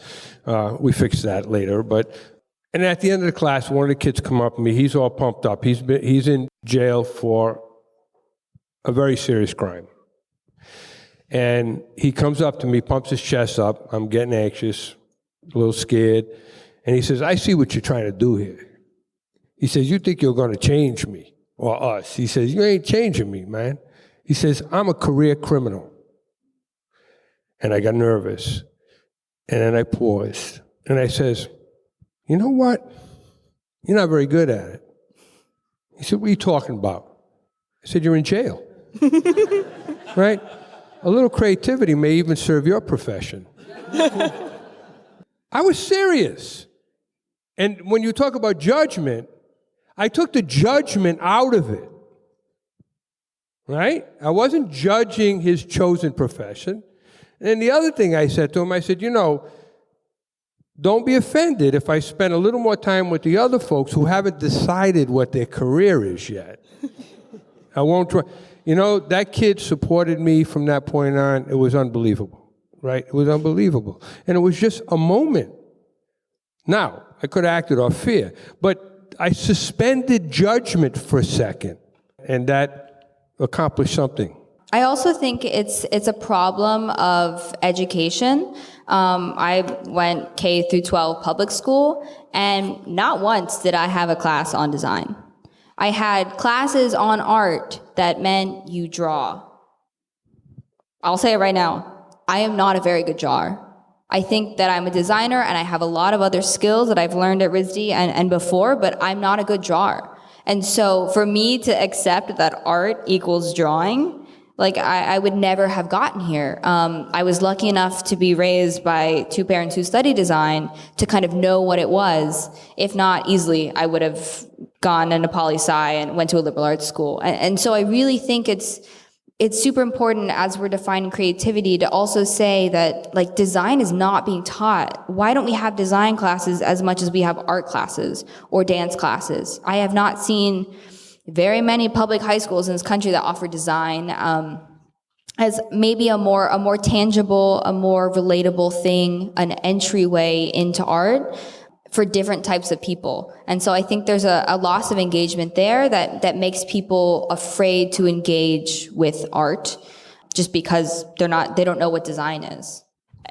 Speaker 2: We fixed that later, and at the end of the class, one of the kids come up to me, he's all pumped up. He's in jail for a very serious crime. And he comes up to me, pumps his chest up, I'm getting anxious, a little scared, and he says, I see what you're trying to do here. He says, you think you're going to change me, or us. He says, you ain't changing me, man. He says, I'm a career criminal. And I got nervous. And then I paused. And I says, you know what? You're not very good at it. He said, what are you talking about? I said, you're in jail. Right? A little creativity may even serve your profession. I was serious. And when you talk about judgment, I took the judgment out of it, right? I wasn't judging his chosen profession. And the other thing I said to him, I said, don't be offended if I spend a little more time with the other folks who haven't decided what their career is yet. I won't try. That kid supported me from that point on. It was unbelievable, right? It was unbelievable. And it was just a moment. Now, I could have acted off fear, but I suspended judgment for a second, and that accomplished something.
Speaker 5: I also think it's a problem of education. I went K through 12 public school, and not once did I have a class on design. I had classes on art that meant you draw. I'll say it right now, I am not a very good drawer. I think that I'm a designer and I have a lot of other skills that I've learned at RISD and before, but I'm not a good drawer. And so for me to accept that art equals drawing, I would never have gotten here. I was lucky enough to be raised by two parents who study design to kind of know what it was. If not easily, I would have gone into poli-sci and went to a liberal arts school. And so I really think it's super important as we're defining creativity to also say that design is not being taught. Why don't we have design classes as much as we have art classes or dance classes? I have not seen very many public high schools in this country that offer design as maybe a more tangible, a more relatable thing, an entryway into art for different types of people. And so I think there's a loss of engagement there that makes people afraid to engage with art just because they don't know what design is.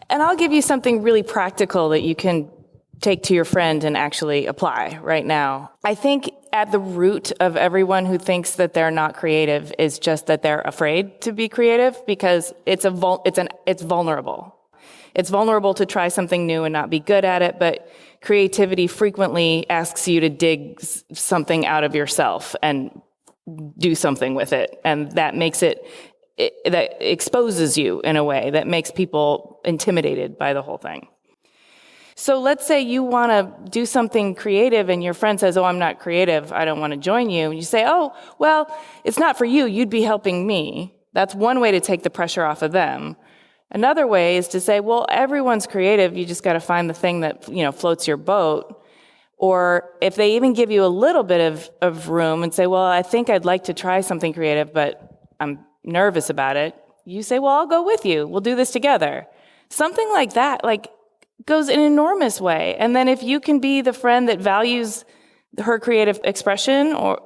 Speaker 1: And I'll give you something really practical that you can take to your friend and actually apply right now. I think at the root of everyone who thinks that they're not creative is just that they're afraid to be creative because it's vulnerable. It's vulnerable to try something new and not be good at it, but creativity frequently asks you to dig something out of yourself and do something with it. And that makes that exposes you in a way that makes people intimidated by the whole thing. So let's say you want to do something creative and your friend says, oh, I'm not creative, I don't want to join you. And you say, oh, well, it's not for you, you'd be helping me. That's one way to take the pressure off of them. Another way is to say, well, everyone's creative, you just got to find the thing that, floats your boat. Or if they even give you a little bit of room and say, well, I think I'd like to try something creative, but I'm nervous about it. You say, well, I'll go with you, we'll do this together. Something like that, goes an enormous way. And then if you can be the friend that values her creative expression, or,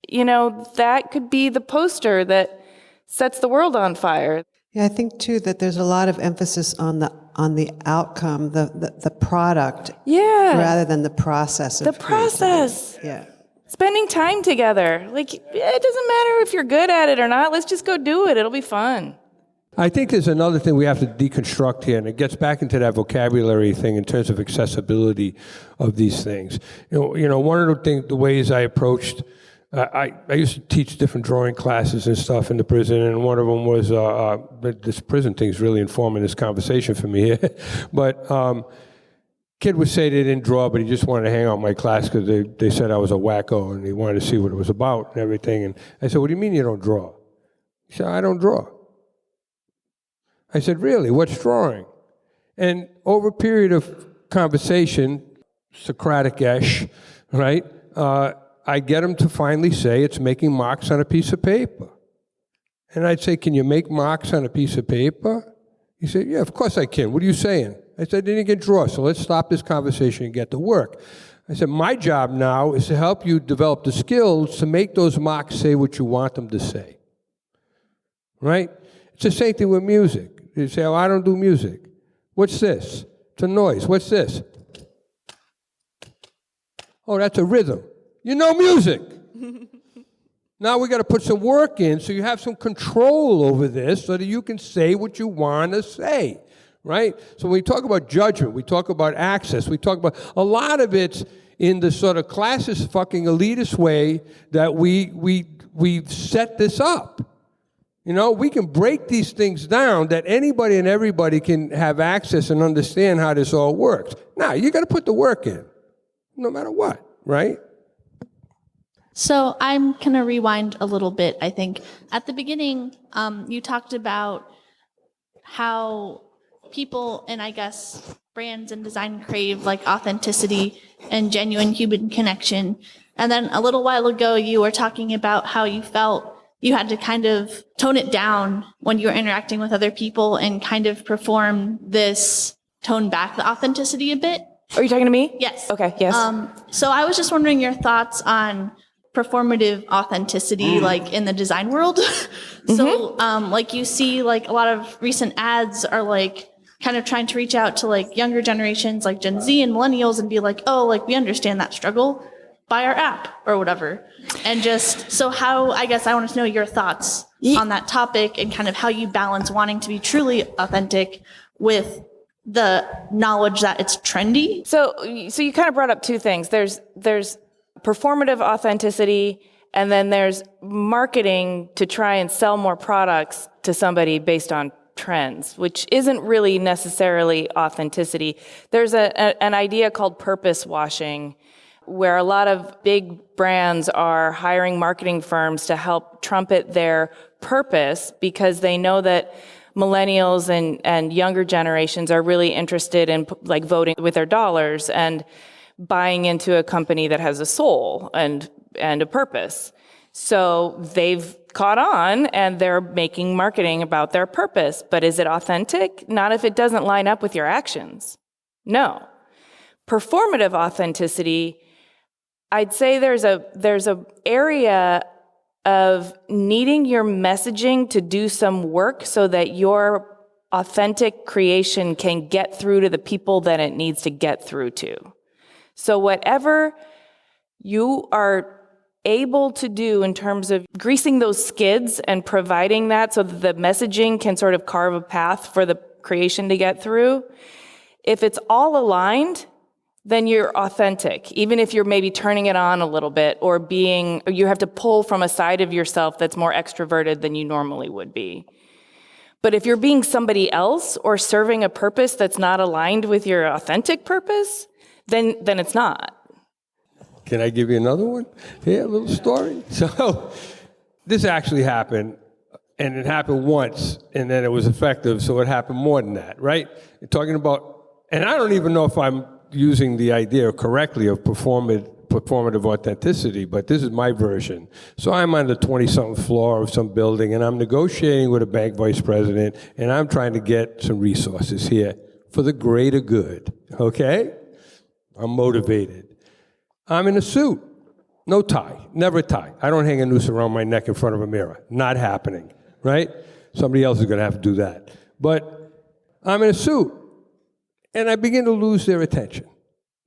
Speaker 1: that could be the poster that sets the world on fire.
Speaker 6: Yeah, I think too that there's a lot of emphasis on the outcome, the product, rather than the process of
Speaker 1: the process.
Speaker 6: Yeah.
Speaker 1: Spending time together. It doesn't matter if you're good at it or not. Let's just go do it. It'll be fun.
Speaker 2: I think there's another thing we have to deconstruct here, and it gets back into that vocabulary thing in terms of accessibility of these things. You know, one of the ways I approached, I used to teach different drawing classes and stuff in the prison, and one of them was, this prison thing's really informing this conversation for me here, but kid would say they didn't draw, but he just wanted to hang out in my class because they said I was a wacko, and he wanted to see what it was about and everything, and I said, what do you mean you don't draw? He said, I don't draw. I said, really? What's drawing? And over a period of conversation, Socratic-ish, right, I get him to finally say it's making marks on a piece of paper. And I'd say, can you make marks on a piece of paper? He said, yeah, of course I can. What are you saying? I said, then you can draw, so let's stop this conversation and get to work. I said, my job now is to help you develop the skills to make those marks say what you want them to say. Right? It's the same thing with music. You say, oh, I don't do music. What's this? It's a noise. What's this? Oh, that's a rhythm. You know music. Now we got to put some work in so you have some control over this so that you can say what you want to say, right? So when we talk about judgment, we talk about access, we talk about a lot of it's in the sort of classist fucking elitist way that we've set this up. You know, we can break these things down that anybody and everybody can have access and understand how this all works. Now, you got to put the work in, no matter what, right?
Speaker 10: So I'm going to rewind a little bit, I think. At the beginning, you talked about how people and I guess brands and design crave like authenticity and genuine human connection. And then a little while ago, you were talking about how you felt you had to kind of tone it down when you were interacting with other people and kind of perform this tone back the authenticity a bit.
Speaker 1: Are you talking to me?
Speaker 10: Yes.
Speaker 1: Okay, yes.
Speaker 10: So I was just wondering your thoughts on performative authenticity, like in the design world. So like you see like a lot of recent ads are like kind of trying to reach out to like younger generations like Gen Z and millennials and be like, oh, like we understand that struggle. Buy our app or whatever. And just, so how, I guess I want to know your thoughts on that topic and kind of how you balance wanting to be truly authentic with the knowledge that it's trendy.
Speaker 1: So you kind of brought up two things. There's performative authenticity, and then there's marketing to try and sell more products to somebody based on trends, which isn't really necessarily authenticity. There's an idea called purpose washing, where a lot of big brands are hiring marketing firms to help trumpet their purpose because they know that millennials and younger generations are really interested in like voting with their dollars and buying into a company that has a soul and a purpose. So they've caught on and they're making marketing about their purpose. But is it authentic? Not if it doesn't line up with your actions. No. Performative authenticity, I'd say there's a area of needing your messaging to do some work so that your authentic creation can get through to the people that it needs to get through to. So whatever you are able to do in terms of greasing those skids and providing that so that the messaging can sort of carve a path for the creation to get through, if it's all aligned, then you're authentic, even if you're maybe turning it on a little bit or you have to pull from a side of yourself that's more extroverted than you normally would be. But if you're being somebody else or serving a purpose that's not aligned with your authentic purpose, then it's not.
Speaker 2: Can I give you another one? Here, a little story. So this actually happened, and it happened once, and then it was effective, so it happened more than that, right? You're talking about, and I don't even know if I'm using the idea correctly of performative authenticity, but this is my version. So I'm on the 20-something floor of some building, and I'm negotiating with a bank vice president, and I'm trying to get some resources here for the greater good, okay? I'm motivated. I'm in a suit, no tie, never a tie. I don't hang a noose around my neck in front of a mirror. Not happening, right? Somebody else is going to have to do that. But I'm in a suit. And I begin to lose their attention.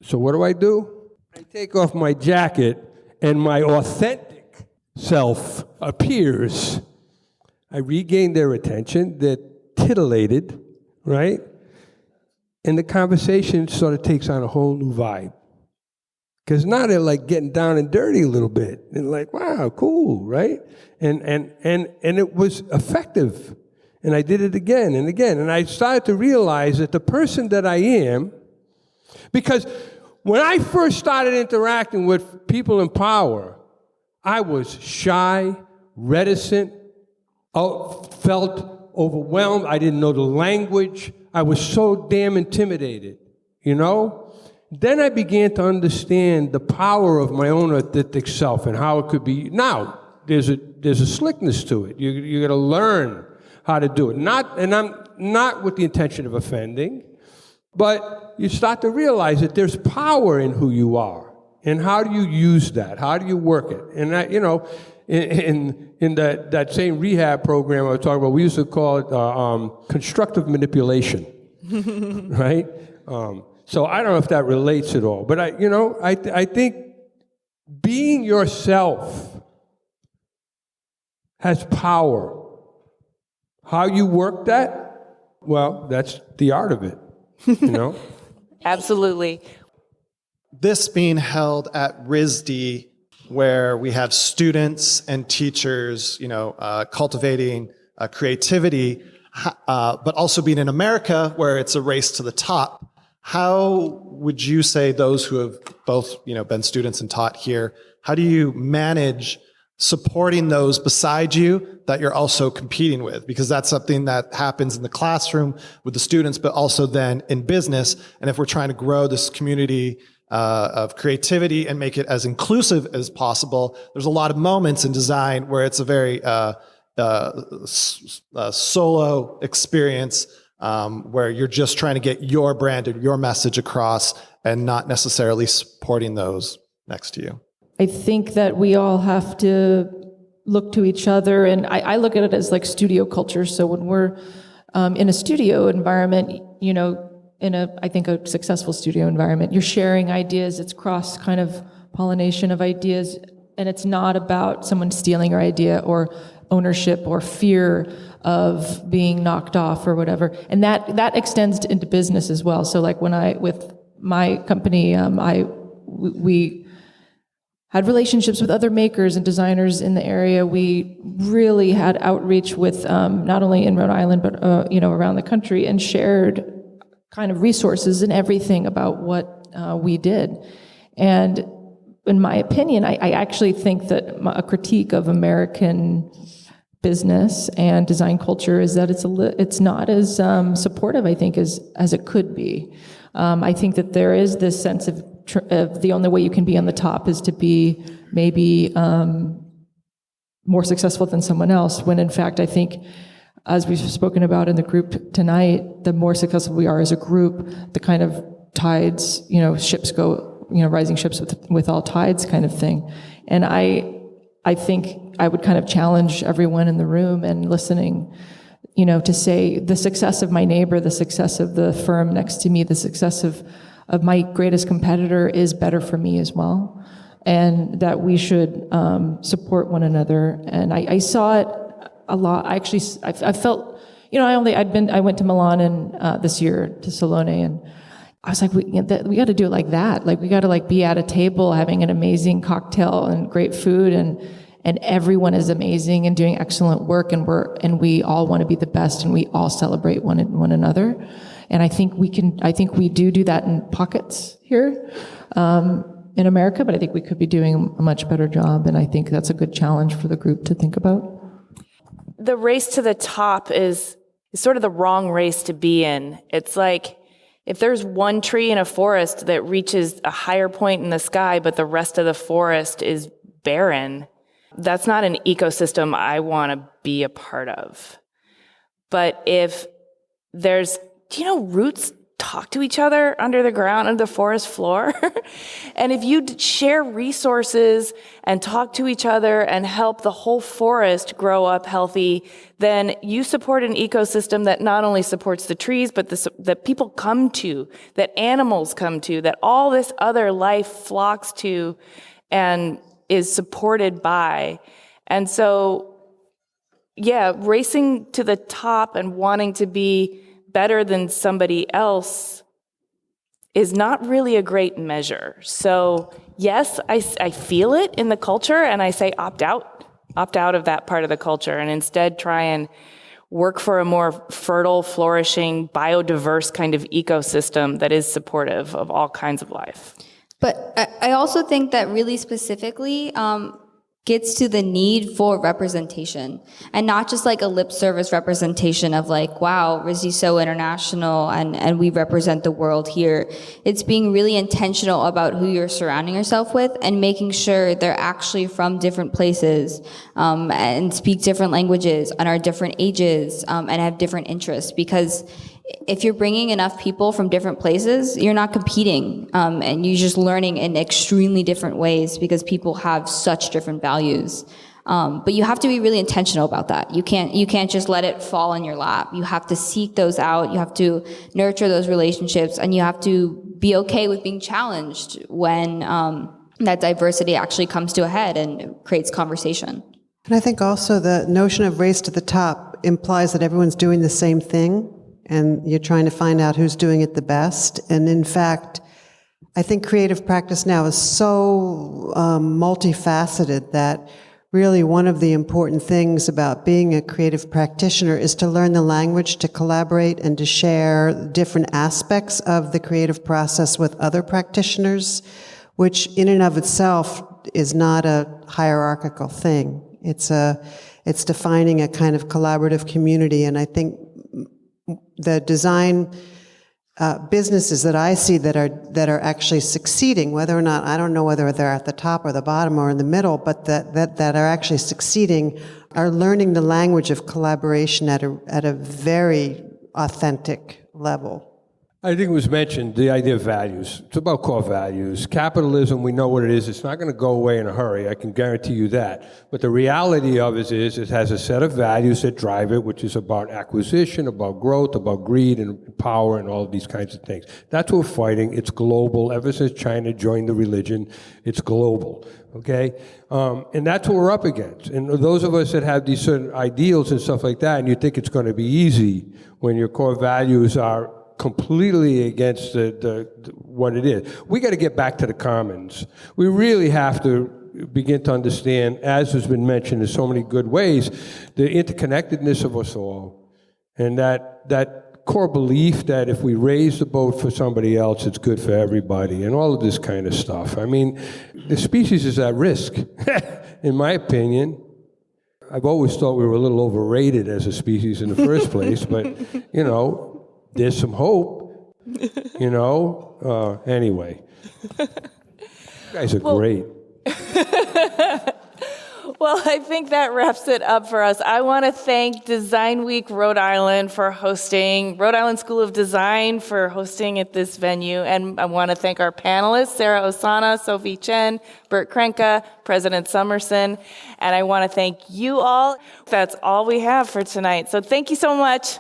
Speaker 2: So what do? I take off my jacket, and my authentic self appears. I regain their attention that titillated, right? And the conversation sort of takes on a whole new vibe. Because now they're like getting down and dirty a little bit. And like, wow, cool, right? And it was effective. And I did it again and again. And I started to realize that the person that I am, because when I first started interacting with people in power, I was shy, reticent, felt overwhelmed. I didn't know the language. I was so damn intimidated, you know? Then I began to understand the power of my own authentic self and how it could be. Now, there's a slickness to it. You got to learn how to do it. I'm not with the intention of offending, but you start to realize that there's power in who you are. And how do you use that? How do you work it? And that, you know, in that same rehab program I was talking about, we used to call it constructive manipulation, right? So I don't know if that relates at all, but I think being yourself has power. How you work that, well, that's the art of it, you know?
Speaker 1: Absolutely.
Speaker 11: This being held at RISD, where we have students and teachers, cultivating creativity, but also being in America, where it's a race to the top. How would you say those who have both, been students and taught here, how do you manage supporting those beside you that you're also competing with? Because that's something that happens in the classroom with the students, but also then in business. And if we're trying to grow this community of creativity and make it as inclusive as possible, there's a lot of moments in design where it's a very solo experience, where you're just trying to get your brand and your message across and not necessarily supporting those next to you.
Speaker 4: I think that we all have to look to each other, and I look at it as like studio culture. So when we're in a studio environment, I think a successful studio environment, you're sharing ideas, it's cross kind of pollination of ideas, and it's not about someone stealing your idea or ownership or fear of being knocked off or whatever. And that extends into business as well. So like with my company, we had relationships with other makers and designers in the area. We really had outreach with not only in Rhode Island, but around the country, and shared kind of resources and everything about what we did. And in my opinion, I actually think that a critique of American business and design culture is that it's not as supportive, I think, as it could be. I think that there is this sense of the only way you can be on the top is to be maybe more successful than someone else, when in fact I think, as we've spoken about in the group tonight, the more successful we are as a group, the kind of tides, ships go, rising ships with all tides kind of thing. And I think I would kind of challenge everyone in the room and listening, to say the success of my neighbor, the success of the firm next to me, the success of my greatest competitor is better for me as well. And that we should support one another. And I saw it a lot. I felt, I went to Milan this year to Salone, and I was like, we got to do it like that. Like we got to be at a table having an amazing cocktail and great food, and everyone is amazing and doing excellent work, and we all want to be the best, and we all celebrate one another. And I think we do that in pockets here in America, but I think we could be doing a much better job, and I think that's a good challenge for the group to think about.
Speaker 1: The race to the top is sort of the wrong race to be in. It's like if there's one tree in a forest that reaches a higher point in the sky, but the rest of the forest is barren, that's not an ecosystem I want to be a part of. But if there's, roots talk to each other under the ground, under the forest floor. And if you share resources and talk to each other and help the whole forest grow up healthy, then you support an ecosystem that not only supports the trees, but that people come to, that animals come to, that all this other life flocks to and is supported by. And so racing to the top and wanting to be better than somebody else is not really a great measure. So yes, I feel it in the culture, and I say opt out of that part of the culture, and instead try and work for a more fertile, flourishing, biodiverse kind of ecosystem that is supportive of all kinds of life.
Speaker 5: But I also think that really specifically gets to the need for representation, and not just like a lip service representation of like, wow, RISD's so international and we represent the world here. It's being really intentional about who you're surrounding yourself with and making sure they're actually from different places and speak different languages and are different ages and have different interests. Because if you're bringing enough people from different places, you're not competing, and you're just learning in extremely different ways because people have such different values. But you have to be really intentional about that. You can't just let it fall in your lap. You have to seek those out. You have to nurture those relationships, and you have to be okay with being challenged when that diversity actually comes to a head and creates conversation.
Speaker 6: And I think also the notion of race to the top implies that everyone's doing the same thing, and you're trying to find out who's doing it the best. And in fact, I think creative practice now is so multifaceted that really one of the important things about being a creative practitioner is to learn the language, to collaborate, and to share different aspects of the creative process with other practitioners, which in and of itself is not a hierarchical thing. It's defining a kind of collaborative community, and I think the design businesses that I see that are actually succeeding, whether or not, I don't know whether they're at the top or the bottom or in the middle, but that are actually succeeding, are learning the language of collaboration at a very authentic level.
Speaker 2: I think it was mentioned, the idea of values. It's about core values. Capitalism, we know what it is. It's not going to go away in a hurry. I can guarantee you that. But the reality of it is it has a set of values that drive it, which is about acquisition, about growth, about greed and power and all of these kinds of things. That's what we're fighting. It's global. Ever since China joined the religion, it's global. Okay? And that's what we're up against. And those of us that have these certain ideals and stuff like that, and you think it's going to be easy when your core values are completely against what it is. We got to get back to the commons. We really have to begin to understand, as has been mentioned in so many good ways, the interconnectedness of us all, and that core belief that if we raise the boat for somebody else, it's good for everybody, and all of this kind of stuff. I mean, the species is at risk, in my opinion. I've always thought we were a little overrated as a species in the first place, but, you know, there's some hope, you know. Anyway, you guys are great.
Speaker 1: Well, I think that wraps it up for us. I want to thank Design Week Rhode Island for hosting, Rhode Island School of Design for hosting at this venue, and I want to thank our panelists, Sara Ossana, Sophie Chien, Burt Crenca, President Somerson, and I want to thank you all. That's all we have for tonight, so thank you so much.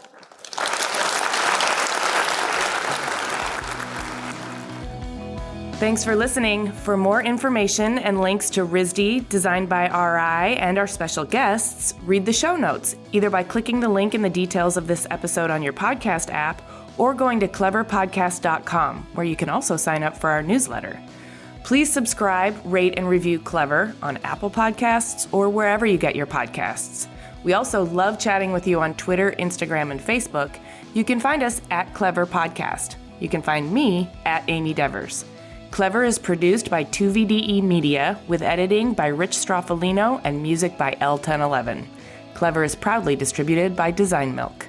Speaker 1: Thanks for listening. For more information and links to RISD, Designed by RI, and our special guests, read the show notes, either by clicking the link in the details of this episode on your podcast app or going to cleverpodcast.com, where you can also sign up for our newsletter. Please subscribe, rate, and review Clever on Apple Podcasts or wherever you get your podcasts. We also love chatting with you on Twitter, Instagram, and Facebook. You can find us at Clever Podcast. You can find me at Amy Devers. Clever is produced by 2VDE Media, with editing by Rich Stroffolino and music by L1011. Clever is proudly distributed by Design Milk.